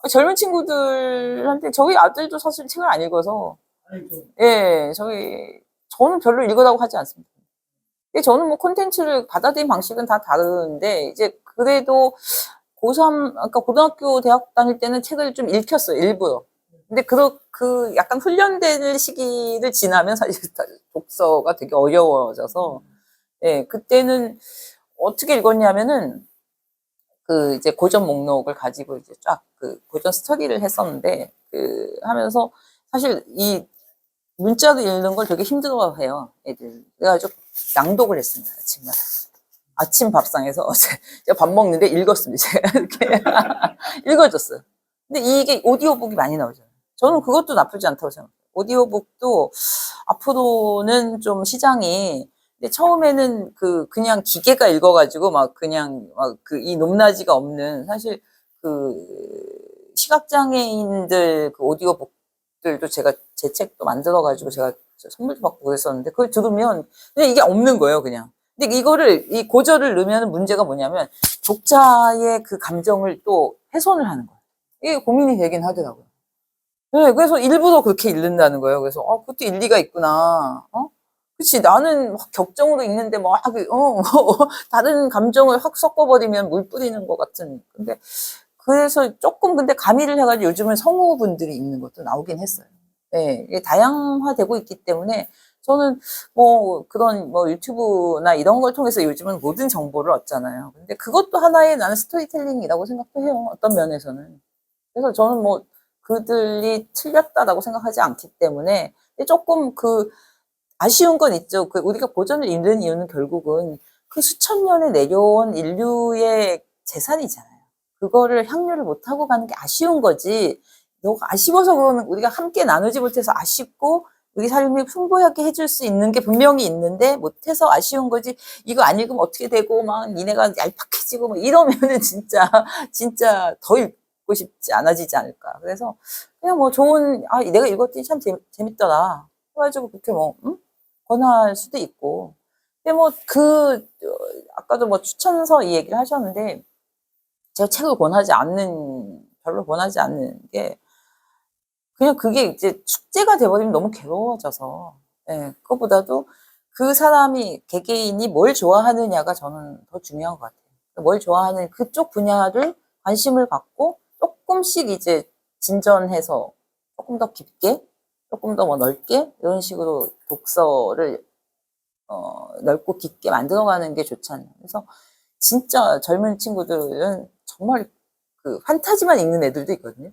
젊은 친구들한테 저희 아들도 사실 책을 안 읽어서 아니죠. 예, 저는 별로 읽으라고 하지 않습니다. 근데 저는 뭐 콘텐츠를 받아들인 방식은 다 다른데 이제 그래도 고3, 그러니까 고등학교, 대학 다닐 때는 책을 좀 읽혔어요, 일부러. 근데 그 약간 훈련된 시기를 지나면 사실 독서가 되게 어려워져서, 예, 그때는 어떻게 읽었냐면은, 그 이제 고전 목록을 가지고 이제 쫙 그 고전 스터디를 했었는데, 하면서 사실 이 문자를 읽는 걸 되게 힘들어 해요, 애들. 그래가지고 낭독을 했습니다, 아침마다. 아침 밥상에서 제가 밥 먹는데 읽었습니다. 제가 이렇게 읽어줬어요. 근데 이게 오디오북이 많이 나오잖아요. 저는 그것도 나쁘지 않다고 생각해요. 오디오북도 앞으로는 좀 시장이 근데 처음에는 그냥 기계가 읽어가지고 막 그냥 막 이 높낮이가 없는 사실 시각장애인들 그 오디오북들도 제가 제 책도 만들어가지고 제가 선물도 받고 그랬었는데 그걸 들으면 그냥 이게 없는 거예요, 그냥. 근데 이 고저를 넣으면 문제가 뭐냐면 독자의 그 감정을 또 훼손을 하는 거예요. 이게 고민이 되긴 하더라고요. 네, 그래서 일부러 그렇게 읽는다는 거예요. 그래서, 그것도 일리가 있구나. 그치, 나는 막 격정으로 읽는데 다른 감정을 확 섞어버리면 물 뿌리는 것 같은. 그래서 조금 근데 가미를 해가지고 요즘은 성우분들이 읽는 것도 나오긴 했어요. 네, 이게 다양화되고 있기 때문에 저는 그런 유튜브나 이런 걸 통해서 요즘은 모든 정보를 얻잖아요. 근데 그것도 하나의 나는 스토리텔링이라고 생각도 해요. 어떤 면에서는. 그래서 저는 그들이 틀렸다라고 생각하지 않기 때문에 조금 아쉬운 건 있죠. 우리가 고전을 읽는 이유는 결국은 그 수천 년에 내려온 인류의 재산이잖아요. 그거를 향유를 못하고 가는 게 아쉬운 거지. 너가 아쉬워서 그러는 우리가 함께 나누지 못해서 아쉽고 우리 삶을 풍부하게 해줄 수 있는 게 분명히 있는데 못해서 아쉬운 거지. 이거 안 읽으면 어떻게 되고 막 니네가 얄팍해지고 막 이러면은 진짜 더 읽고 싶지 않아지지 않을까. 그래서 그냥 내가 읽었더니 참 재밌더라. 그래가지고 그렇게 권할 수도 있고. 근데 아까도 추천서 이 얘기를 하셨는데 제가 책을 별로 권하지 않는 게 그냥 그게 이제 숙제가 돼버리면 너무 괴로워져서, 예, 그것보다도 그 사람이, 개개인이 뭘 좋아하느냐가 저는 더 중요한 것 같아요. 뭘 좋아하는 그쪽 분야를 관심을 갖고 조금씩 이제 진전해서 조금 더 깊게, 조금 더 넓게, 이런 식으로 독서를, 넓고 깊게 만들어가는 게 좋지 않나요? 그래서 진짜 젊은 친구들은 정말 판타지만 읽는 애들도 있거든요.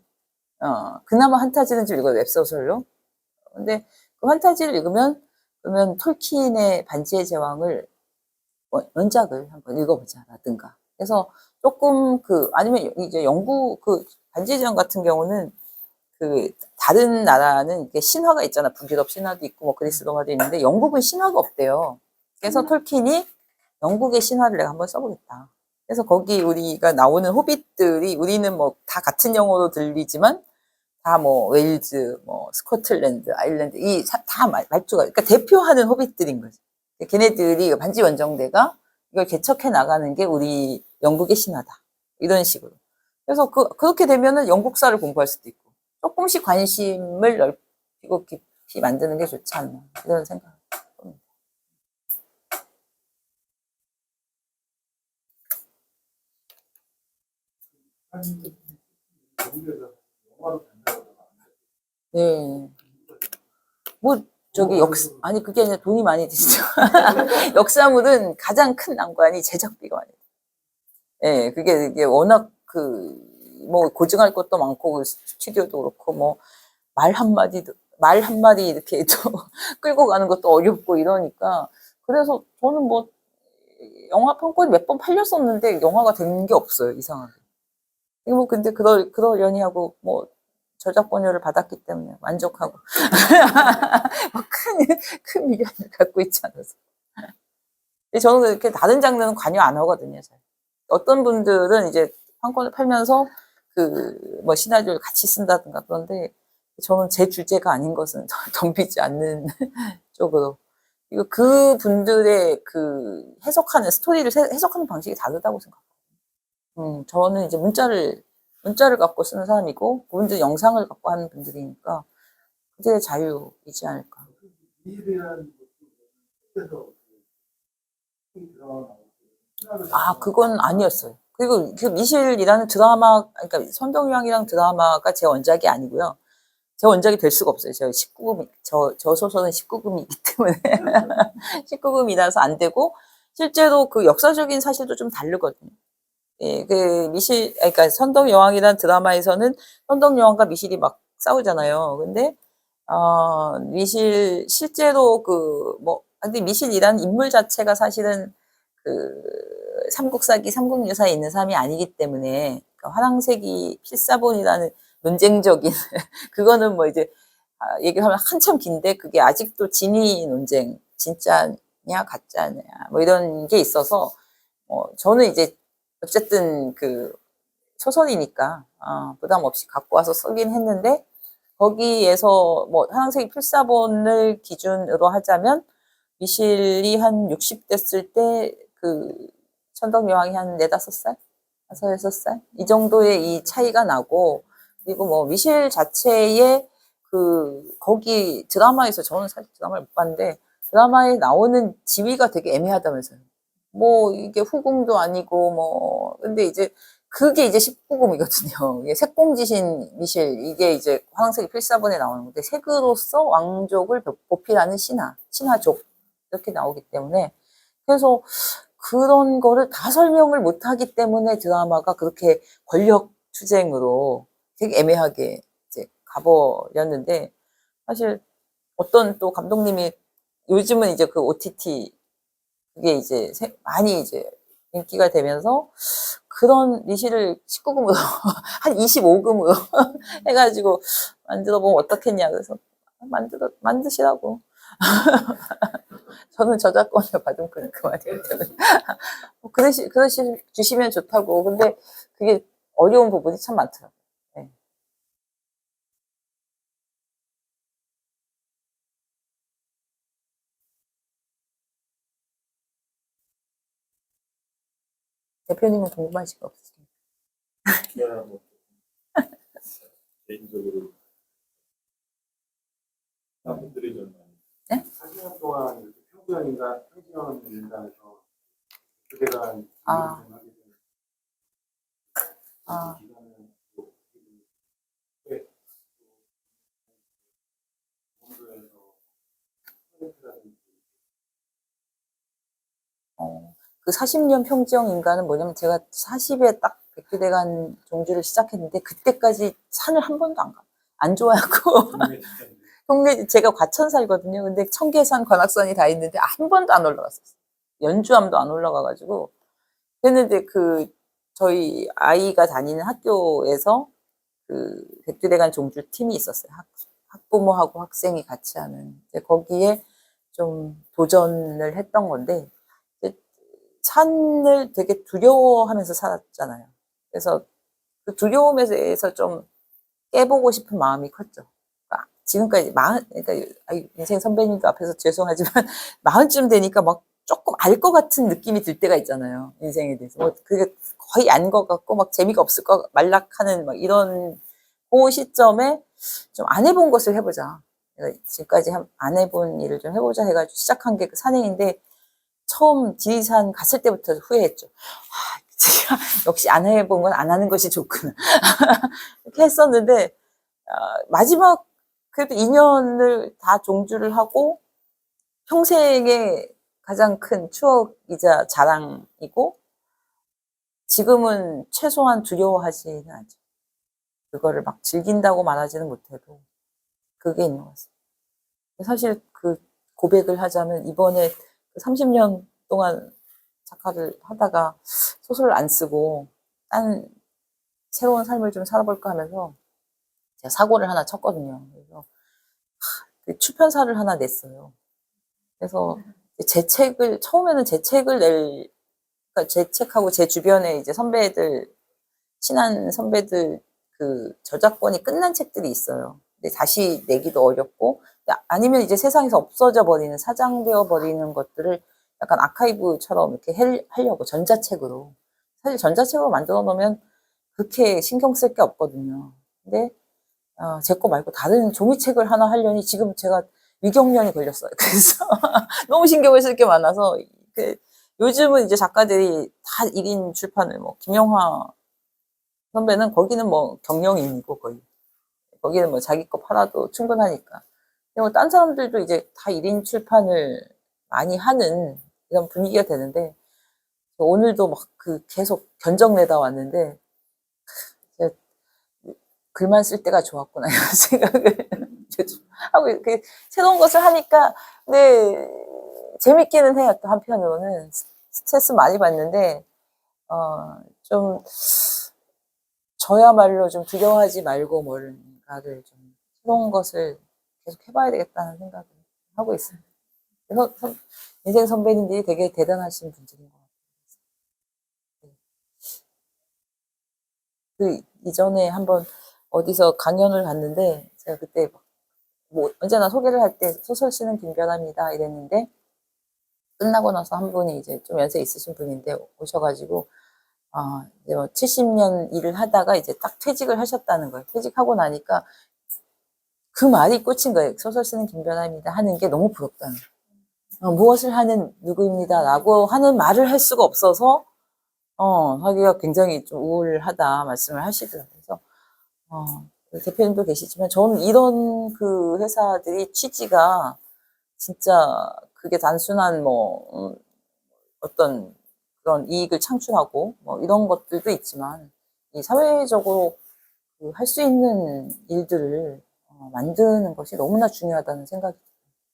그나마 판타지는 좀 읽어요, 웹소설로. 근데 그 판타지를 읽으면, 그러면 톨킨의 반지의 제왕을, 원작을 한번 읽어보자라든가. 그래서 조금 아니면 이제 반지의 제왕 같은 경우는 그 다른 나라는 이게 신화가 있잖아. 북유럽 신화도 있고 뭐 그리스 로마도 있는데 영국은 신화가 없대요. 그래서 톨킨이 영국의 신화를 내가 한번 써보겠다. 그래서 거기 우리가 나오는 호빗들이 우리는 뭐 다 같은 영어로 들리지만 다 뭐 웨일즈, 뭐 스코틀랜드, 아일랜드 이 다 말투가 그러니까 대표하는 호빗들인 거지. 걔네들이 반지 원정대가 이걸 개척해 나가는 게 우리 영국의 신화다. 이런 식으로. 그래서 그렇게 되면은 영국사를 공부할 수도 있고 조금씩 관심을 넓히고 깊이 만드는 게 좋지 않나 이런 생각. 네. 뭐 저기 아니 그게 아니라 돈이 많이 드시죠. 역사물은 가장 큰 난관이 제작비가 많이 돼요. 예, 그게 워낙 뭐 고증할 것도 많고 그 스튜디오도 그렇고 뭐 말 한마디 이렇게 또 끌고 가는 것도 어렵고 이러니까 그래서 저는 뭐 영화 판권이 몇 번 팔렸었는데 영화가 된 게 없어요, 이상하게. 뭐 근데 그러려니 하고 뭐 저작권료를 받았기 때문에 만족하고 뭐 큰 미련을 갖고 있지 않아서. 근데 저는 이렇게 다른 장르는 관여 안 하거든요. 잘. 어떤 분들은 이제 판권을 팔면서 뭐 시나리오를 같이 쓴다든가 그런데 저는 제 주제가 아닌 것은 덤비지 않는 쪽으로. 이거 그 분들의 해석하는 스토리를 해석하는 방식이 다르다고 생각해요. 저는 이제 문자를 갖고 쓰는 사람이고 그분들 영상을 갖고 하는 분들이니까 그들의 자유이지 않을까. 그건 아니었어요. 그리고 그 미실이라는 드라마, 그러니까 선덕여왕이랑 드라마가 제 원작이 아니고요. 제 원작이 될 수가 없어요. 저 소설은 19금이기 때문에 19금이라서 안 되고 실제로 그 역사적인 사실도 좀 다르거든요. 예, 그러니까 선덕여왕이란 드라마에서는 선덕여왕과 미실이 막 싸우잖아요. 근데 실제로 근데 미실이라는 인물 자체가 사실은 삼국사기, 삼국유사에 있는 사람이 아니기 때문에, 화랑새기 필사본이라는 논쟁적인, 그거는 뭐 이제, 얘기하면 한참 긴데, 그게 아직도 진위 논쟁, 진짜냐, 가짜냐, 뭐 이런 게 있어서, 저는 이제, 어쨌든 소설이니까, 부담 없이 갖고 와서 쓰긴 했는데, 거기에서 뭐 화랑새기 필사본을 기준으로 하자면 미실이 한 60 됐을 때 선덕여왕이 한 4-5살? 5-6살? 이 정도의 이 차이가 나고 그리고 뭐 미실 자체의 거기 드라마에서 저는 사실 드라마를 못 봤는데 드라마에 나오는 지위가 되게 애매하다면서요. 뭐 이게 후궁도 아니고 뭐 근데 이제 그게 이제 19금이거든요. 이게 색공지신 미실 이게 이제 황색이 필사본에 나오는 건데 색으로서 왕족을 보필하는 신하족 이렇게 나오기 때문에 그래서 그런 거를 다 설명을 못 하기 때문에 드라마가 그렇게 권력 투쟁으로 되게 애매하게 이제 가버렸는데 사실 어떤 또 감독님이 요즘은 이제 OTT 그게 이제 많이 이제 인기가 되면서 그런 미실을 19금으로 한 25금으로 해가지고 만들어 보면 어떻겠냐 그래서 만드시라고. 저는 저작권료 받으면 그만이기 때문에 그러시 주시면 좋다고. 근데 그게 어려운 부분이 참 많더라고요. 네. 대표님은 궁금하신 거 없으세요? 개인적으로 분들이 좀 네? 40년 동안 이렇게 평지연인단에서 그대가 아. 하게 된 아. 기간은 그 40년 평지형 인간은 뭐냐면 제가 40에 딱 백두대간 종주를 시작했는데 그때까지 산을 한 번도 안 가. 안 좋아하고 동네 제가 과천 살거든요. 근데 청계산, 관악산이 다 있는데 한 번도 안 올라갔었어요. 연주암도 안 올라가가지고 그랬는데 저희 아이가 다니는 학교에서 그 백두대간 종주 팀이 있었어요. 학부모하고 학생이 같이 하는. 이제 거기에 좀 도전을 했던 건데, 산을 되게 두려워하면서 살았잖아요. 그래서 그 두려움에 대해서 좀 깨보고 싶은 마음이 컸죠. 그러니까 지금까지 그러니까 인생 선배님도 앞에서 죄송하지만 40쯤 되니까 막 조금 알 것 같은 느낌이 들 때가 있잖아요. 인생에 대해서. 뭐 그게 거의 안 것 같고 막 재미가 없을 것 말락하는 막 이런 그 시점에 좀 안 해본 것을 해보자. 지금까지 안 해본 일을 좀 해보자 해가지고 시작한 게 그 산행인데, 처음 지리산 갔을 때부터 후회했죠. 제가 역시 안 해본 건 안 하는 것이 좋구나. 이렇게 했었는데, 마지막 그래도 2년을 다 종주를 하고 평생의 가장 큰 추억이자 자랑이고, 지금은 최소한 두려워하지는 않죠. 그거를 막 즐긴다고 말하지는 못해도 그게 있는 것 같습니다. 사실 그 고백을 하자면 이번에 30년 동안 작가를 하다가 소설을 안 쓰고 딴 새로운 삶을 좀 살아볼까 하면서 제가 사고를 하나 쳤거든요. 그래서 출판사를 하나 냈어요. 그래서 제 책을 처음에는 제 책을 그러니까 제 책하고 제 주변에 이제 선배들, 친한 선배들 그 저작권이 끝난 책들이 있어요. 근데 다시 내기도 어렵고, 아니면 이제 세상에서 없어져 버리는, 사장되어 버리는 것들을 약간 아카이브처럼 이렇게 하려고 전자책으로. 사실 전자책으로 만들어 놓으면 그렇게 신경 쓸 게 없거든요. 근데 제 거 말고 다른 종이책을 하나 하려니 지금 제가 위경련이 걸렸어요. 그래서 너무 신경을 쓸 게 많아서 요즘은 이제 작가들이 다 1인 출판을 뭐 김영하 선배는 거기는 뭐 경영인이고 거기는 뭐 자기 거 팔아도 충분하니까. 근데 뭐 딴 사람들도 이제 다 1인 출판을 많이 하는 이런 분위기가 되는데, 오늘도 막 계속 견적내다 왔는데, 글만 쓸 때가 좋았구나 이런 생각을 하고 이렇게 새로운 것을 하니까, 네, 재밌기는 해요. 또 한편으로는 스트레스 많이 받는데 좀 저야말로 좀 두려워하지 말고 뭔가를 좀 새로운 것을 계속 해봐야 되겠다는 생각을 하고 있어요. 그래서 인생 선배님들이 되게 대단하신 분들인 것 같아요. 그 이전에 한번 어디서 강연을 갔는데, 제가 그때 뭐 언제나 소개를 할 때 소설 쓰는 김변아입니다 이랬는데, 끝나고 나서 한 분이 이제 좀 연세 있으신 분인데 오셔가지고 이제 70년 일을 하다가 이제 딱 퇴직을 하셨다는 거예요. 퇴직하고 나니까 그 말이 꽂힌 거예요. 소설 쓰는 김변아입니다 하는 게 너무 부럽다는 거예요. 무엇을 하는 누구입니다 라고 하는 말을 할 수가 없어서 하기가 굉장히 좀 우울하다 말씀을 하시더라고요. 그래서 대표님도 계시지만 저는 이런 그 회사들이 취지가 진짜 그게 단순한 뭐 어떤 그런 이익을 창출하고 뭐 이런 것들도 있지만, 이 사회적으로 할 수 있는 일들을 만드는 것이 너무나 중요하다는 생각이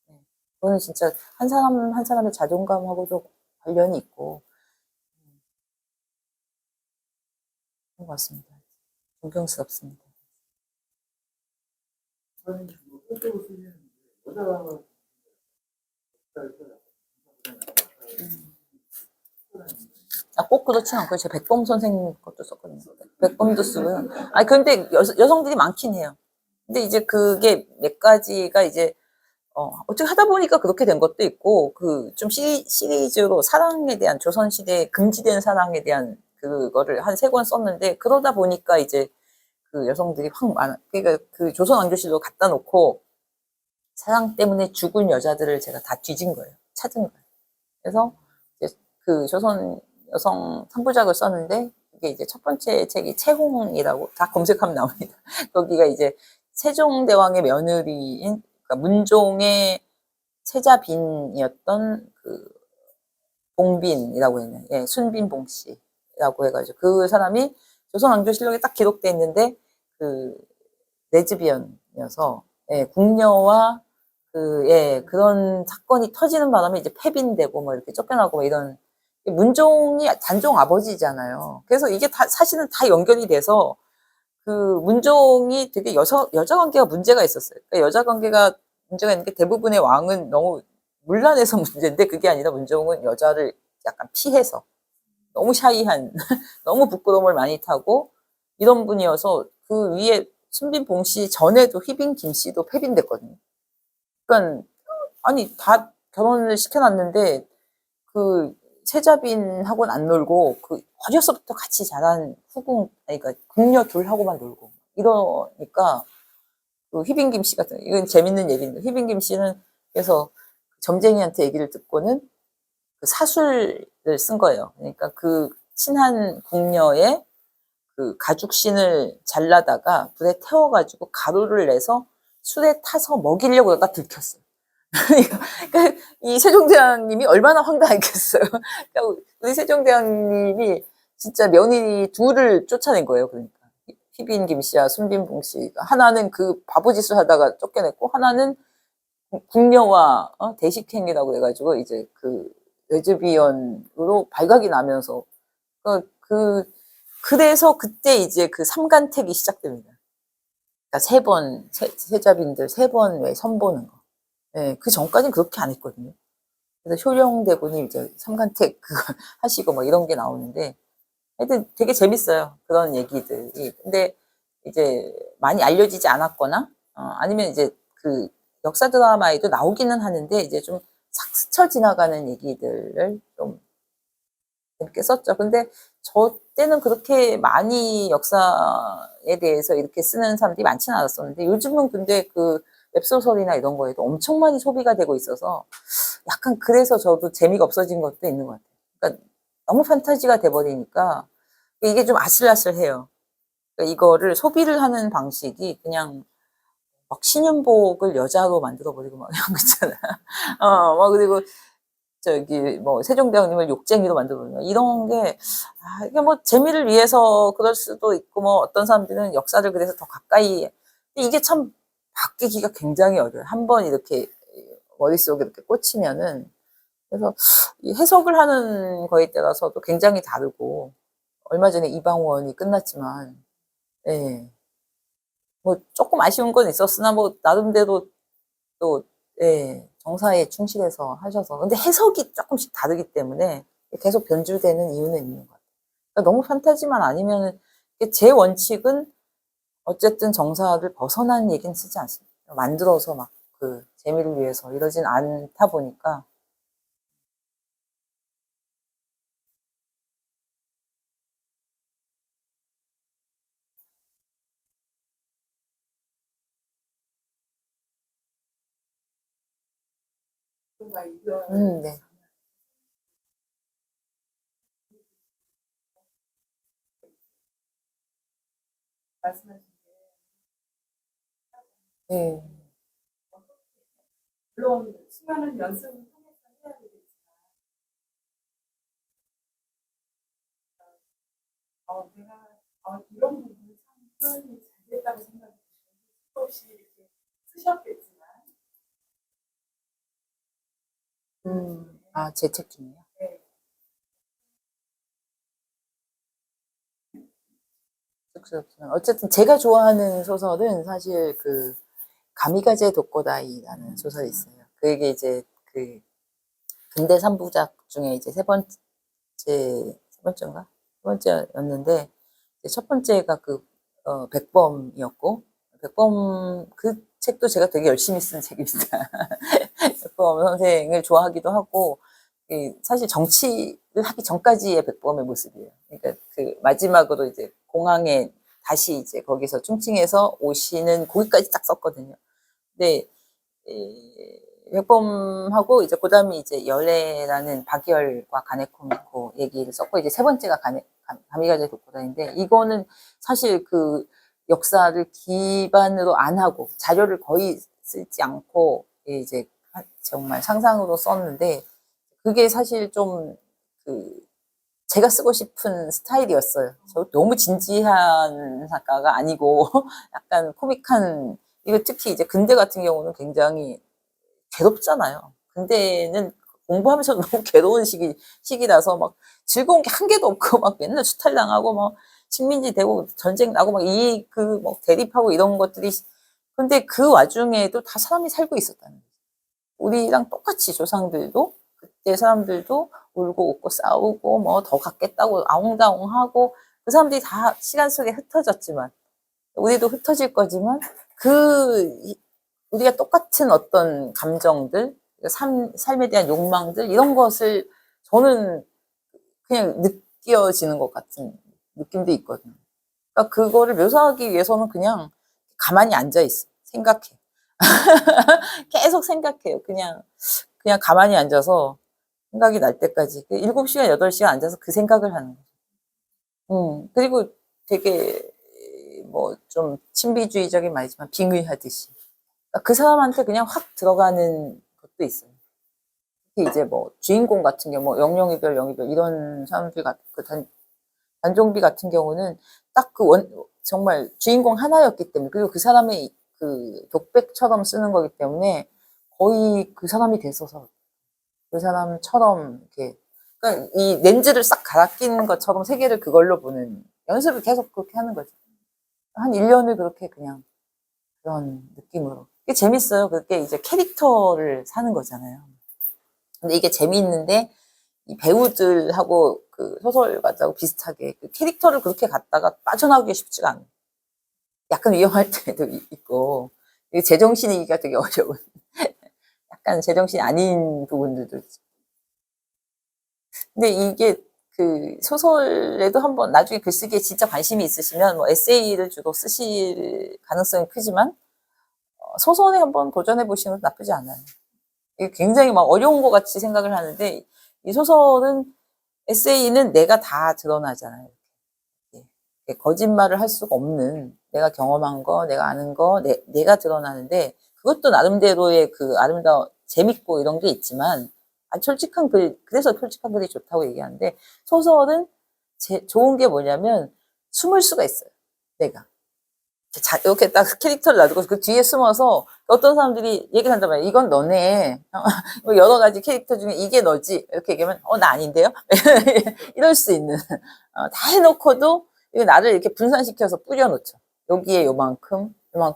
들어요. 그거는 진짜 한 사람 한 사람의 자존감하고도 관련이 있고 그런 것 같습니다. 존경스럽습니다. 꼭 그렇진 않고요. 제가 백범 선생님 것도 썼거든요. 백범도 쓰고요. 그런데 여성들이 많긴 해요. 근데 이제 그게 몇 가지가 이제 어떻게 하다 보니까 그렇게 된 것도 있고, 좀 시리즈로 사랑에 대한, 조선시대에 금지된 사랑에 대한 그거를 한 3권 썼는데, 그러다 보니까 이제 그 여성들이 확 많아. 그러니까 그 조선 왕조실로 갖다 놓고 사랑 때문에 죽은 여자들을 제가 다 뒤진 거예요. 찾은 거예요. 그래서 이제 그 조선 여성 3부작을 썼는데, 이게 이제 첫 번째 책이 채홍이라고, 다 검색하면 나옵니다. 거기가 이제 세종대왕의 며느리인, 그러니까 문종의 세자빈이었던 그 봉빈이라고 했네. 예, 순빈봉 씨라고 해가지고 그 사람이 조선 왕조실록에 딱 기록돼 있는데 그 레즈비언이어서, 예, 궁녀와 그런 사건이 터지는 바람에 이제 폐빈되고 뭐 이렇게 쫓겨나고 뭐 이런, 문종이 단종 아버지잖아요. 그래서 이게 다 사실은 다 연결이 돼서 그 문종이 되게 여자 관계가 문제가 있었어요. 그러니까 여자 관계가 문제가 있는 게 대부분의 왕은 너무 문란해서 문제인데 그게 아니라 문종은 여자를 약간 피해서 너무 샤이한 너무 부끄러움을 많이 타고 이런 분이어서 그 위에 순빈봉 씨 전에도 휘빈 김 씨도 패빈됐거든요. 그러니까 아니 다 결혼을 시켜놨는데 그 세자빈하고는 안 놀고 그 어려서부터 같이 자란 후궁 아니 그러니까 궁녀 둘하고만 놀고 이러니까 그 휘빈 김 씨 같은 이건 재밌는 얘기인데 휘빈 김 씨는 그래서 점쟁이한테 얘기를 듣고는 그 사술을 쓴 거예요. 그러니까 그 친한 궁녀의 그 가죽신을 잘라다가 불에 태워가지고 가루를 내서 술에 타서 먹이려고 하다가 들켰어요. 그러니까 이 세종대왕님이 얼마나 황당했겠어요. 그러니까 우리 세종대왕님이 진짜 며느리 둘을 쫓아낸 거예요. 그러니까 휘빈 김씨와 순빈봉 씨가 하나는 그 바보짓을 하다가 쫓겨냈고 하나는 궁녀와 대식행위라고 해가지고 이제 그 레즈비언으로 발각이 나면서 그래서 그때 이제 그 삼간택이 시작됩니다. 그러니까 세 번 세자빈들 세 번 왜 선보는 거. 예, 그 전까지는 그렇게 안 했거든요. 그래서 효령대군이 이제 삼간택 그거 하시고 뭐 이런 게 나오는데 하여튼 되게 재밌어요. 그런 얘기들이. 근데 이제 많이 알려지지 않았거나 아니면 이제 그 역사 드라마에도 나오기는 하는데 이제 좀 싹 스쳐 지나가는 얘기들을 좀 재밌게 썼죠. 근데 저 때는 그렇게 많이 역사에 대해서 이렇게 쓰는 사람들이 많지는 않았었는데 요즘은 근데 그 웹소설이나 이런 거에도 엄청 많이 소비가 되고 있어서 약간 그래서 저도 재미가 없어진 것도 있는 것 같아요. 그러니까 너무 판타지가 돼버리니까 이게 좀 아슬아슬해요. 그러니까 이거를 소비를 하는 방식이 그냥 막 신윤복을 여자로 만들어버리고 막 이런 거 있잖아. 막 그리고 저기 뭐 세종대왕님을 욕쟁이로 만들어버리고 이런 게 이게 뭐 재미를 위해서 그럴 수도 있고 뭐 어떤 사람들은 역사를 그래서 더 가까이 근데 이게 참 바뀌기가 굉장히 어려워요. 한번 이렇게 머릿속에 이렇게 꽂히면은 그래서 이 해석을 하는 거에 따라서도 굉장히 다르고 얼마 전에 이방원이 끝났지만 예. 뭐 조금 아쉬운 건 있었으나 뭐 나름대로 또 예, 정사에 충실해서 하셔서 근데 해석이 조금씩 다르기 때문에 계속 변주되는 이유는 있는 것 같아요. 그러니까 너무 판타지만 아니면 제 원칙은 어쨌든 정사를 벗어난 얘기는 쓰지 않습니다. 만들어서 막 그 재미를 위해서 이러진 않다 보니까 뭔가 이런 네. 말씀하신 네. 물론 수많은 연습을 통해서 해야 되겠지만 내가 이런 부분을 참 표현이 잘 됐다고 생각이 없이 이렇게 쓰셨겠지만 제 책 중에요. 네. 쑥스럽지만 어쨌든 제가 좋아하는 소설은 사실 그 가미가제 도코다이라는 소설이 있어요. 그게 이제 그 근대 3부작 중에 이제 세 번째인가? 세 번째였는데 첫 번째가 그 백범이었고 백범 그 책도 제가 되게 열심히 쓴 책입니다. 백범 선생을 좋아하기도 하고 사실 정치를 하기 전까지의 백범의 모습이에요. 그러니까 그 마지막으로 이제 공항에 다시 이제 거기서 충칭해서 오시는 거기까지 딱 썼거든요. 근데 백범하고 이제 그다음에 이제 열애라는 박이열과 가네코미코 얘기를 썼고 이제 세 번째가 가미가제 도코다인데 이거는 사실 그 역사를 기반으로 안 하고 자료를 거의 쓰지 않고 이제 정말 상상으로 썼는데 그게 사실 좀 제가 쓰고 싶은 스타일이었어요. 저 너무 진지한 작가가 아니고 약간 코믹한 이거 특히 이제 근대 같은 경우는 굉장히 괴롭잖아요. 근데는 공부하면서 너무 괴로운 시기라서 막 즐거운 게 한 개도 없고 막 맨날 수탈당하고 막 식민지 되고 전쟁 나고 막 뭐 대립하고 이런 것들이 근데 그 와중에도 다 사람이 살고 있었다는 거죠. 우리랑 똑같이 조상들도 그때 사람들도 울고 웃고 싸우고 뭐 더 갖겠다고 아웅다웅하고 그 사람들이 다 시간 속에 흩어졌지만 우리도 흩어질 거지만 우리가 똑같은 어떤 감정들, 삶에 대한 욕망들 이런 것을 저는 그냥 느껴지는 것 같은 느낌도 있거든요. 그러니까 그거를 묘사하기 위해서는 그냥 가만히 앉아 있어. 생각해. 계속 생각해요. 그냥 가만히 앉아서 생각이 날 때까지 7시간, 8시간 앉아서 그 생각을 하는 거죠. 그리고 되게 뭐 좀 신비주의적인 말이지만 빙의하듯이 그 사람한테 그냥 확 들어가는 것도 있어요. 특히 이제 뭐 주인공 같은 경우 뭐 영영이별 이런 사람들 그 단종비 같은 경우는 딱 정말 주인공 하나였기 때문에 그리고 그 사람의 그 독백처럼 쓰는 거기 때문에 거의 그 사람이 됐어서 그 사람처럼 이렇게 그러니까 이 렌즈를 싹 갈아 끼는 것처럼 세계를 그걸로 보는 연습을 계속 그렇게 하는 거죠. 한 1년을 그렇게 그냥 그런 느낌으로. 그게 재밌어요. 그게 이제 캐릭터를 사는 거잖아요. 근데 이게 재미있는데 이 배우들하고 그 소설가들하고 비슷하게 그 캐릭터를 그렇게 갖다가 빠져나오기가 쉽지가 않아요. 약간 위험할 때도 있고 제정신이기가 되게 어려운 약간 제정신이 아닌 부분들도 있죠. 근데 이게 그 소설에도 한번 나중에 글쓰기에 진짜 관심이 있으시면 뭐 에세이를 주로 쓰실 가능성이 크지만 소설에 한번 도전해 보시는 것도 나쁘지 않아요. 이게 굉장히 막 어려운 것 같이 생각을 하는데 이 소설은 에세이는 내가 다 드러나잖아요. 거짓말을 할 수가 없는 내가 경험한 거, 내가 아는 거, 내가 드러나는데 그것도 나름대로의 그 아름다워 재밌고 이런 게 있지만 솔직한 글, 그래서 솔직한 글이 좋다고 얘기하는데 소설은 좋은 게 뭐냐면 숨을 수가 있어요. 내가. 이렇게 딱 캐릭터를 놔두고 그 뒤에 숨어서 어떤 사람들이 얘기를 한단 말이에요. 이건 너네. 여러 가지 캐릭터 중에 이게 너지. 이렇게 얘기하면 나 아닌데요? 이럴 수 있는. 다 해놓고도 이거 나를 이렇게 분산시켜서 뿌려놓죠. 여기에 요만큼. 그럼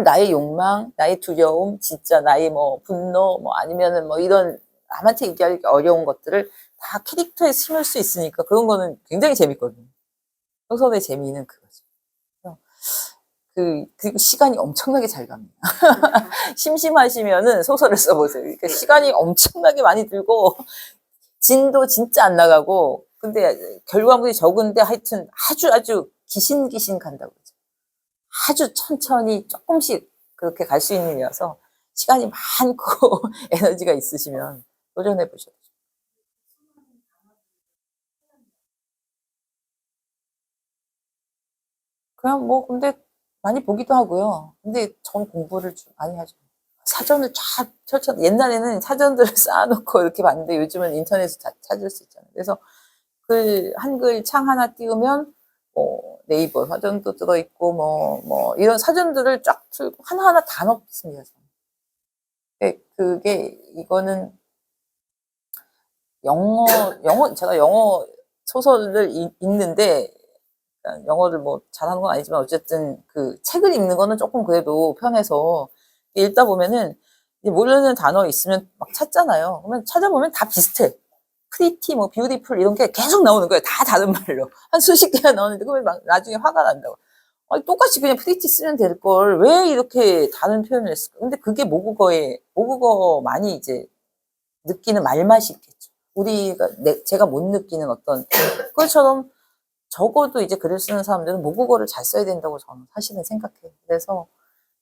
나의 욕망, 나의 두려움, 진짜 나의 뭐 분노, 뭐 아니면은 뭐 이런 남한테 얘기하기 어려운 것들을 다 캐릭터에 심을 수 있으니까 그런 거는 굉장히 재밌거든요. 소설의 재미는 그거죠. 그리고 시간이 엄청나게 잘 갑니다. 심심하시면은 소설을 써보세요. 그러니까 시간이 엄청나게 많이 들고, 진도 진짜 안 나가고, 근데 결과물이 적은데 하여튼 아주 기신기신 간다고 그러죠. 아주 천천히 조금씩 그렇게 갈 수 있는 일이라서 시간이 많고 에너지가 있으시면 도전해 보셔도 좋아요. 그냥 뭐 근데 많이 보기도 하고요. 근데 전 공부를 좀 많이 하죠. 사전을 쫙 펼쳐 옛날에는 사전들을 쌓아놓고 이렇게 봤는데 요즘은 인터넷에서 찾을 수 있잖아요. 그래서 한글 창 하나 띄우면 뭐 네이버 사전도 들어있고 뭐 이런 사전들을 쫙 틀고 하나하나 다 넣습니다. 그게 이거는 제가 영어 소설을 읽는데 영어를 뭐 잘하는 건 아니지만 어쨌든 그 책을 읽는 거는 조금 그래도 편해서 읽다 보면은 모르는 단어 있으면 막 찾잖아요. 그러면 찾아보면 다 비슷해. pretty, 뭐 beautiful 이런 게 계속 나오는 거예요. 다 다른 말로. 한 수십 개가 나오는데 그러면 막 나중에 화가 난다고. 아니, 똑같이 그냥 pretty 쓰면 될 걸 왜 이렇게 다른 표현을 했을까? 근데 그게 모국어만이 이제 느끼는 말맛이 있겠죠. 제가 못 느끼는 어떤 그것처럼 적어도 이제 글을 쓰는 사람들은 모국어를 잘 써야 된다고 저는 사실은 생각해요. 그래서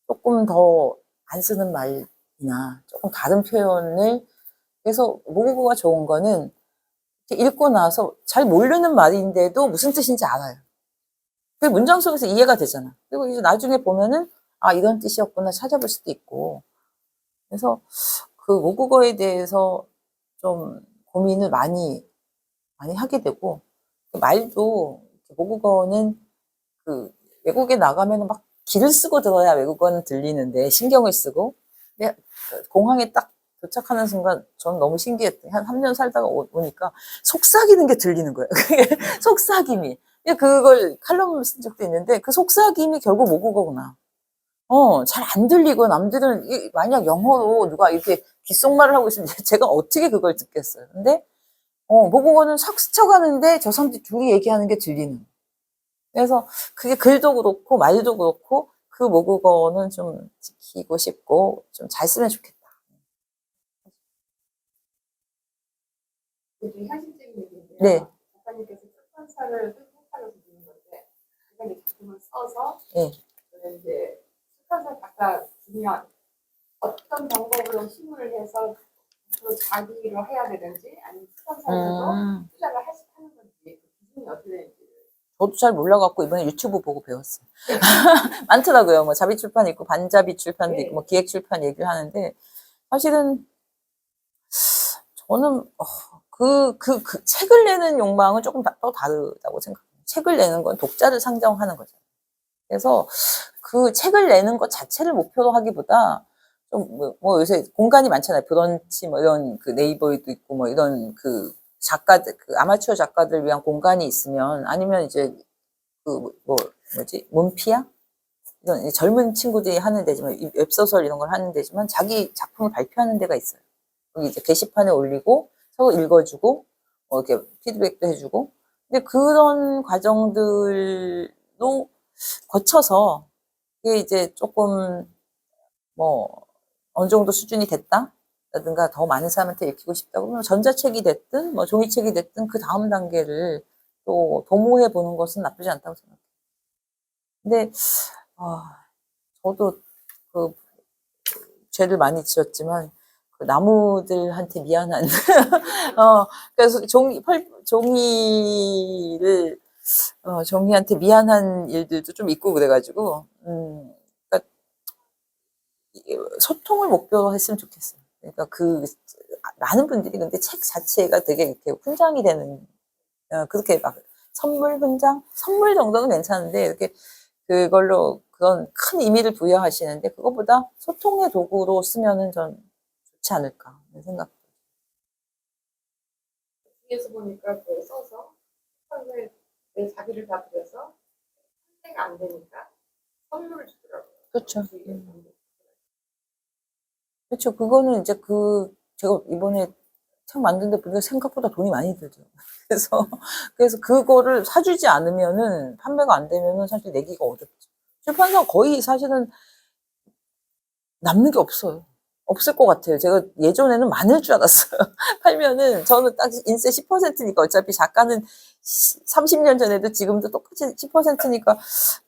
조금 더 안 쓰는 말이나 조금 다른 표현을 그래서 모국어가 좋은 거는 이렇게 읽고 나서 잘 모르는 말인데도 무슨 뜻인지 알아요. 그 문장 속에서 이해가 되잖아. 그리고 이제 나중에 보면은 이런 뜻이었구나 찾아볼 수도 있고. 그래서 그 모국어에 대해서 좀 고민을 많이 하게 되고 말도 모국어는 그 외국에 나가면 막 기를 쓰고 들어야 외국어는 들리는데 신경을 쓰고 공항에 딱 도착하는 순간 전 너무 신기했대. 한 3년 살다가 오니까 속삭이는 게 들리는 거예요. 속삭임이. 그걸 칼럼을 쓴 적도 있는데 그 속삭임이 결국 모국어구나. 잘 안 들리고 남들은 만약 영어로 누가 이렇게 귓속말을 하고 있으면 제가 어떻게 그걸 듣겠어요. 근데 모국어는 싹 스쳐가는데 저 사람들이 둘이 얘기하는 게 들리는. 그래서 그게 글도 그렇고 말도 그렇고 그 모국어는 좀 지키고 싶고 좀 잘 쓰면 좋겠다. 되게 현실적인 얘기인데요. 네. 작가님께서 출판사를 회사로 드리는 건데, 제가 이제 작품을 써서 네. 이제 출판사 작가 주면 어떤 방법으로 힘을 해서 앞으로 자기로 해야 되는지 아니면 출판사에서도 투자를 하는 건지 그 기준이 어떻게 되는지. 저도 잘 몰라갖고 이번에 유튜브 보고 배웠어요. 많더라고요. 뭐 자비 출판 있고 반자비 출판도 있고 뭐 기획 출판 얘기를 하는데 사실은 저는 그 책을 내는 욕망은 조금 또 다르다고 생각해요. 책을 내는 건 독자를 상정하는 거죠. 그래서 그 책을 내는 것 자체를 목표로 하기보다 좀 뭐 요새 공간이 많잖아요. 브런치 뭐 이런 그 네이버에도 있고 뭐 이런 그 작가들 그 아마추어 작가들 위한 공간이 있으면 아니면 이제 그 뭐지 문피아 이런 젊은 친구들이 하는 데지만 웹소설 이런 걸 하는 데지만 자기 작품을 발표하는 데가 있어요. 여기 이제 게시판에 올리고 서로 읽어주고 이렇게 피드백도 해주고 근데 그런 과정들도 거쳐서 이게 이제 조금 뭐 어느 정도 수준이 됐다라든가 더 많은 사람한테 읽히고 싶다 그러면 전자책이 됐든 뭐 종이책이 됐든 그 다음 단계를 또 도모해 보는 것은 나쁘지 않다고 생각해요. 근데 저도 그 죄를 많이 지었지만 그 나무들한테 미안한 그래서 종이한테 미안한 일들도 좀 있고 그래가지고 그러니까 소통을 목표로 했으면 좋겠어요. 그러니까 많은 분들이 근데 책 자체가 되게 이렇게 훈장이 되는 그렇게 막 선물 정도는 괜찮은데 이렇게 그걸로 그런 큰 의미를 부여하시는데 그것보다 소통의 도구로 쓰면은 전 좋지 않을까 하는 생각. 뒤에서 보니까 그 써서 출판사에 내 자기를 다 들여서 판매가 안 되니까 선물을 주더라고요. 그렇죠. 뒤에. 그렇죠. 그거는 이제 제가 이번에 책 만드는데 보니까 생각보다 돈이 많이 들죠. 그래서 그거를 사주지 않으면은 판매가 안 되면은 사실 내기가 어렵죠. 출판사 거의 사실은 남는 게 없어요. 없을 것 같아요. 제가 예전에는 많을 줄 알았어요. 팔면은 저는 딱 인세 10%니까 어차피 작가는 30년 전에도 지금도 똑같이 10%니까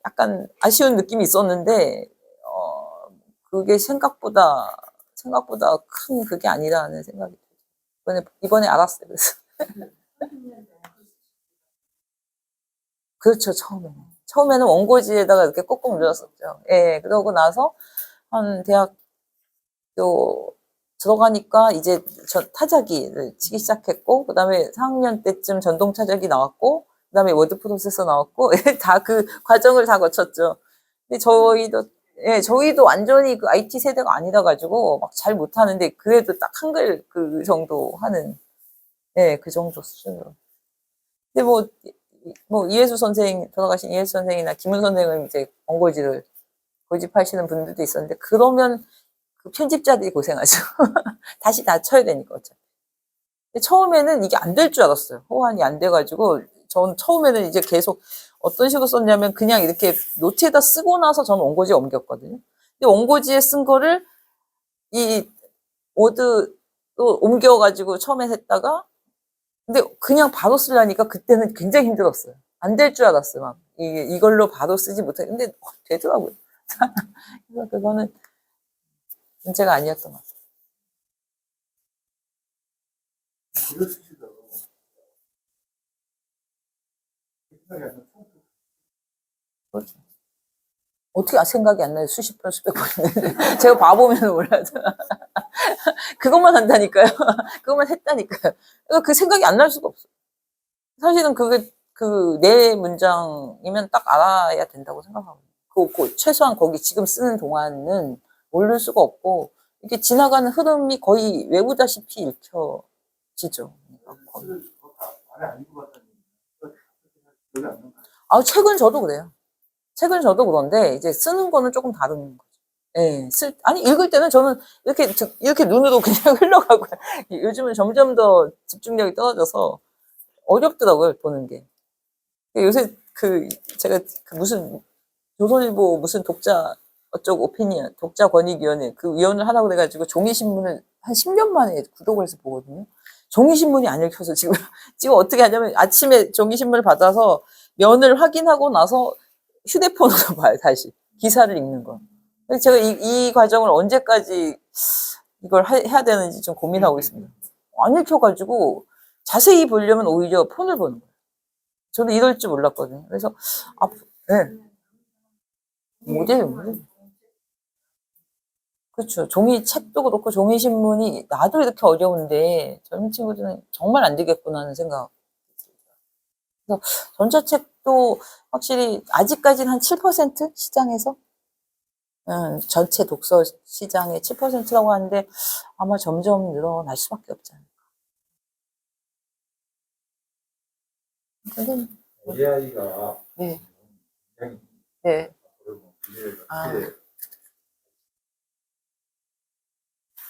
약간 아쉬운 느낌이 있었는데 그게 생각보다 큰 그게 아니라는 생각이 들어요. 이번에 알았어요. 그래서. 그렇죠, 처음에는 원고지에다가 이렇게 꼭꼭 눌렀었죠. 예, 그러고 나서 한 대학교 들어가니까 이제 타자기를 치기 시작했고, 그 다음에 4학년 때쯤 전동 타자기 나왔고, 그 다음에 워드 프로세서 나왔고, 다 그 과정을 다 거쳤죠. 근데 저희도 완전히 그 IT 세대가 아니라 가지고 막 잘 못하는데, 그래도 딱 한글 그 정도 하는, 그 정도 수준으로. 근데 돌아가신 이해수 선생이나 김은 선생은 이제 원고지를 고집하시는 분들도 있었는데, 그러면 그 편집자들이 고생하죠. 다시 다 쳐야 되니까, 어차피. 근데 처음에는 이게 안 될 줄 알았어요. 호환이 안 돼가지고, 전 처음에는 이제 계속 어떤 식으로 썼냐면, 그냥 이렇게 노트에다 쓰고 나서 저는 원고지에 옮겼거든요. 근데 원고지에 쓴 거를 이 워드로 옮겨가지고 처음에 했다가, 근데 그냥 바로 쓰려니까 그때는 굉장히 힘들었어요. 안 될 줄 알았어요. 막 이걸로 바로 쓰지 못해. 근데 되더라고요. 그래서 그거는 문제가 아니었던 것 같아요. 글을 쓰시다가 생각이 안 나요. 그렇죠. 어떻게 생각이 안 나요? 수십 번, 수백 번 했는데. 제가 바보면 몰라도. 그것만 한다니까요. 그것만 했다니까요. 그러니까 그 생각이 안 날 수가 없어요. 사실은 그게 네 문장이면 딱 알아야 된다고 생각하거든요. 최소한 거기 지금 쓰는 동안은 모를 수가 없고, 이렇게 지나가는 흐름이 거의 외우다시피 읽혀지죠. 글을 안에 안 읽어봤다는 기억이 안 나요. 아, 책은 저도 그래요. 책은 저도 그런데 이제 쓰는 거는 조금 다른 거죠. 예, 아니 읽을 때는 저는 이렇게 눈으로 그냥 흘러가고 요즘은 점점 더 집중력이 떨어져서 어렵더라고요, 보는 게. 요새 제가 무슨 조선일보 무슨 독자 어쩌고 오피니언 독자 권익위원회 그 위원을 하라고 그래가지고 종이신문을 한 10년 만에 구독을 해서 보거든요. 종이신문이 안 읽혀서 지금 지금 어떻게 하냐면 아침에 종이신문을 받아서 면을 확인하고 나서 휴대폰으로 봐요, 다시 기사를 읽는 거. 그래서 제가 이 과정을 언제까지 이걸 해야 되는지 좀 고민하고 있습니다. 안 읽혀가지고 자세히 보려면 오히려 폰을 보는 거예요. 저는 이럴 줄 몰랐거든요. 그래서 네. 못해요. 그렇죠. 종이 책도 그렇고 종이 신문이 나도 이렇게 어려운데 젊은 친구들은 정말 안 되겠구나 하는 생각. 그래서 전자책도 확실히 아직까지는 한 7% 시장에서 전체 독서 시장의 7%라고 하는데 아마 점점 늘어날 수밖에 없잖아요. 근데 AI가 네. 굉장히 네. 아.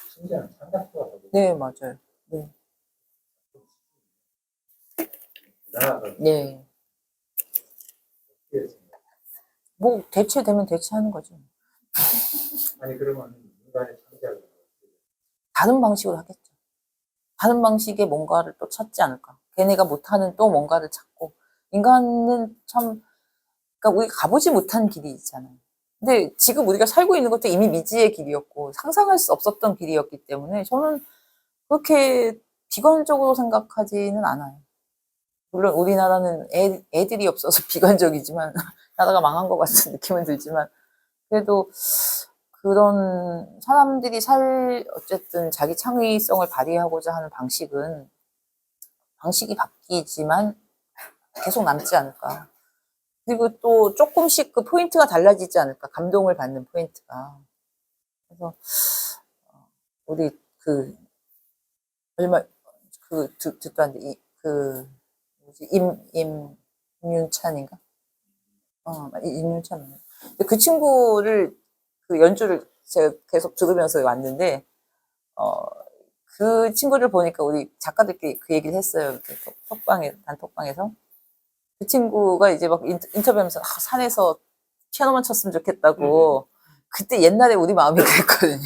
신기한 창작수가 네, 맞아요. 네. 대단하다. 네. 뭐 대체되면 대체하는 거죠. 아니 그러면 인간의 창작을 다른 방식으로 하겠죠. 다른 방식의 뭔가를 또 찾지 않을까. 걔네가 못하는 또 뭔가를 찾고. 인간은 참, 그러니까 우리가 가보지 못한 길이 있잖아요. 근데 지금 우리가 살고 있는 것도 이미 미지의 길이었고 상상할 수 없었던 길이었기 때문에 저는 그렇게 비관적으로 생각하지는 않아요. 물론 우리나라는 애들이 없어서 비관적이지만 나라가 망한 것 같은 느낌은 들지만 그래도 그런 사람들이 어쨌든 자기 창의성을 발휘하고자 하는 방식이 바뀌지만 계속 남지 않을까. 그리고 또 조금씩 그 포인트가 달라지지 않을까. 감동을 받는 포인트가. 그래서 우리 얼마 듣도 안 돼. 뭐지 임윤찬인가? 임윤찬. 그 친구를 그 연주를 제가 계속 들으면서 왔는데 그 친구를 보니까 우리 작가들끼리 그 얘기를 했어요. 이렇게 단톡방에서. 그 친구가 이제 막 인터뷰하면서 산에서 피아노만 쳤으면 좋겠다고. 그때 옛날에 우리 마음이 그랬거든요.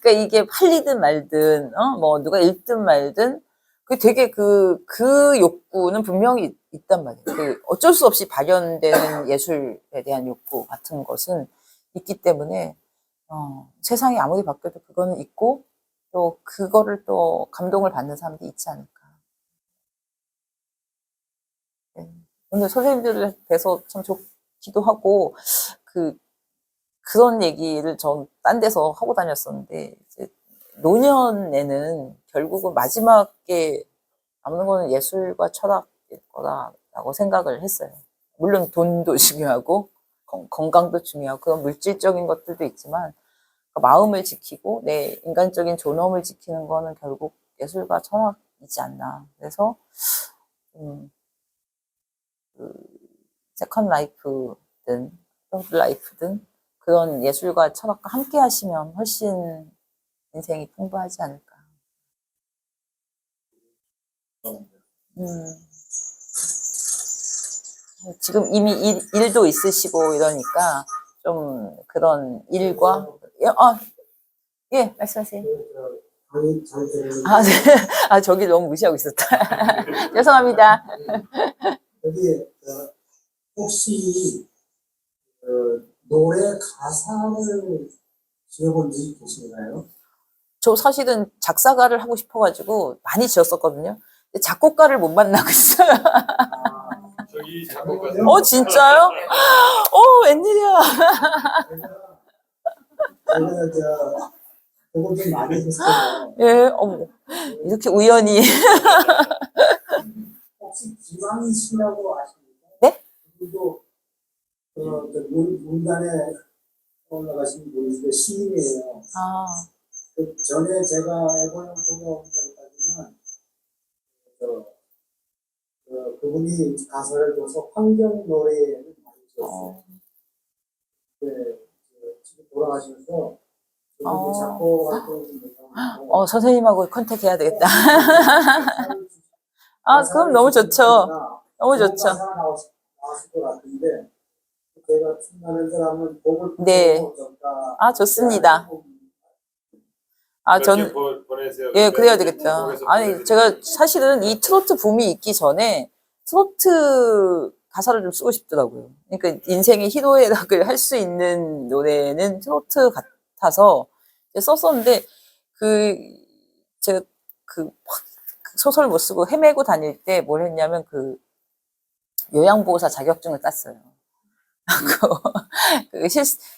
그러니까 이게 팔리든 말든, 뭐 누가 읽든 말든, 되게 그 욕구는 분명히 있단 말이에요. 어쩔 수 없이 발현되는 예술에 대한 욕구 같은 것은 있기 때문에, 세상이 아무리 바뀌어도 그거는 있고, 또 그거를 또 감동을 받는 사람들이 있지 않을까. 네. 오늘 선생님들을 뵈서 참 좋기도 하고, 그런 얘기를 전 딴 데서 하고 다녔었는데, 이제 노년에는 결국은 마지막에 남는 거는 예술과 철학일 거다라고 생각을 했어요. 물론 돈도 중요하고, 건강도 중요하고, 그런 물질적인 것들도 있지만, 마음을 지키고 내 인간적인 존엄을 지키는 거는 결국 예술과 철학이지 않나. 그래서 세컨 라이프든 서드 라이프든 그런 예술과 철학과 함께 하시면 훨씬 인생이 풍부하지 않을까. 지금 이미 일도 있으시고 이러니까 좀 그런 일과 예, 말씀하세요. 네. 저기 너무 무시하고 있었다. 죄송합니다. 여기 혹시 노래 가사를 지어본 적이 계신가요? 저 사실은 작사가를 하고 싶어가지고 많이 지었었거든요. 근데 작곡가를 못 만나고 있어요. 저기 작곡가 진짜요? 웬일이야. 제가 그거 좀 많이 했어요. 예, 어머, 이렇게 우연히. 혹시 김항 씨라고 아십니까? 네? 그분도 문단에 올라가신 분인데 시인이에요. 그 전에 제가 애고령 보고 온 전까지는 그분이 가사를 줘서 환경 노래에는 많이 지었어요. 네, 지금 돌아가시면서 그리고 작곡 활동을 하고 선생님하고 컨택 해야 되겠다. 아, 그럼 너무 좋죠. 너무 좋죠. 나왔을 것 같은데 제가 충만해서 하면 곡을 네. 어떨까. 아, 좋습니다. 아, 보내세요. 예, 그래야 되겠다. 거기서 아니, 보내드리고. 제가 사실은 이 트로트 붐이 있기 전에 트로트 가사를 좀 쓰고 싶더라고요. 그러니까 인생의 희노애락을 할 수 있는 노래는 트로트 같아서 썼었는데, 제가 그 소설 못 쓰고 헤매고 다닐 때 뭘 했냐면 요양보호사 자격증을 땄어요.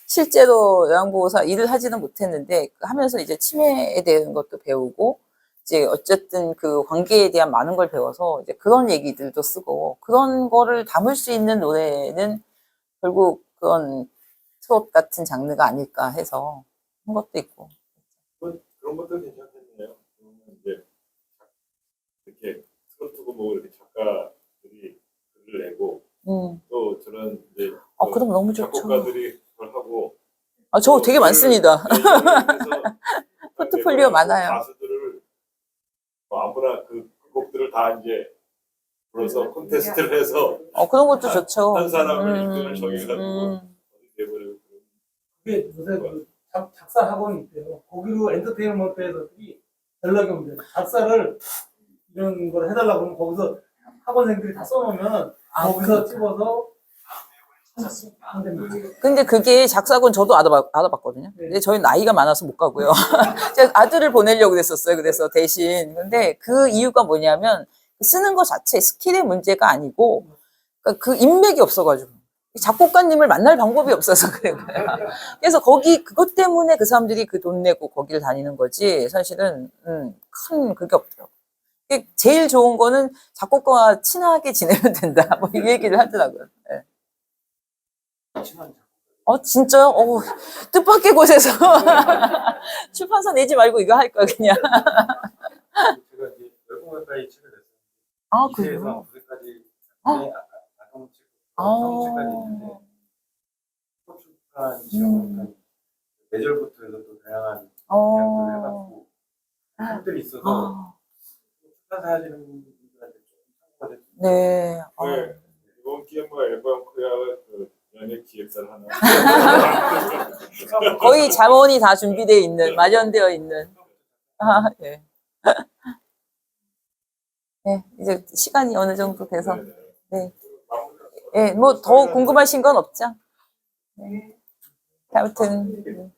실제로 요양보호사 일을 하지는 못했는데 하면서 이제 치매에 대한 것도 배우고 이제 어쨌든 그 관계에 대한 많은 걸 배워서 이제 그런 얘기들도 쓰고 그런 거를 담을 수 있는 노래는 결국 그런 트롯 같은 장르가 아닐까 해서 한 것도 있고. 그런 것도 괜찮겠네요. 그러면 이제 이렇게 트로트고 뭐 이렇게 작가들이 글을 내고 또 저는 이제 그럼 너무 좋죠. 작곡가들이 그걸 하고 저 되게 많습니다. 포트폴리오 많아요. 가수들을 아무나 그 곡들을 다 이제 불러서 콘테스트를 해서 그런 것도 좋죠. 한 사람을 이름을 정해가지고 어디 내버리고 그게 요새 그 작사 학원이 있대요. 거기로 엔터테인먼트 회사들이 연락이 온대요. 작사를 이런 걸 해달라고 하면 거기서 학원생들이 다 써놓으면 거기서 찍어서 한답니다. 근데 그게 작사군 저도 알아봤거든요. 근데 저희 나이가 많아서 못 가고요. 제가 아들을 보내려고 그랬었어요. 그래서 대신. 근데 그 이유가 뭐냐면 쓰는 것 자체 스킬의 문제가 아니고 그러니까 그 인맥이 없어가지고 작곡가님을 만날 방법이 없어서 그래요. 그래서 그것 때문에 그 사람들이 그 돈 내고 거기를 다니는 거지 사실은 큰 그게 없더라고요. 제일 좋은 거는 작곡가와 친하게 지내면 된다. 뭐 이 얘기를 하더라고요. 네. 진짜요? 뜻밖의 곳에서 출판사 내지 말고 이거 할 거야 그냥. 제가 이제 10권까지 책을 냈어요. 그래요? 2세에서 9세까지 성우책까지 있는데 소출판 시험을 계절부터 해서 또 다양한 이야기를 해갖고 책들이 있어서 출판사 하시는 분들한테 좀 참고가 됐습니다. 네. 네. 이번 기회에 뭐 앨범 코리아 연예 기획사를 하나 거의 자본이 다 준비되어 있는, 마련되어 있는. 예. 네, 이제 시간이 어느 정도 돼서. 네. 예, 뭐 더 궁금하신 건 없죠? 네. 아무튼.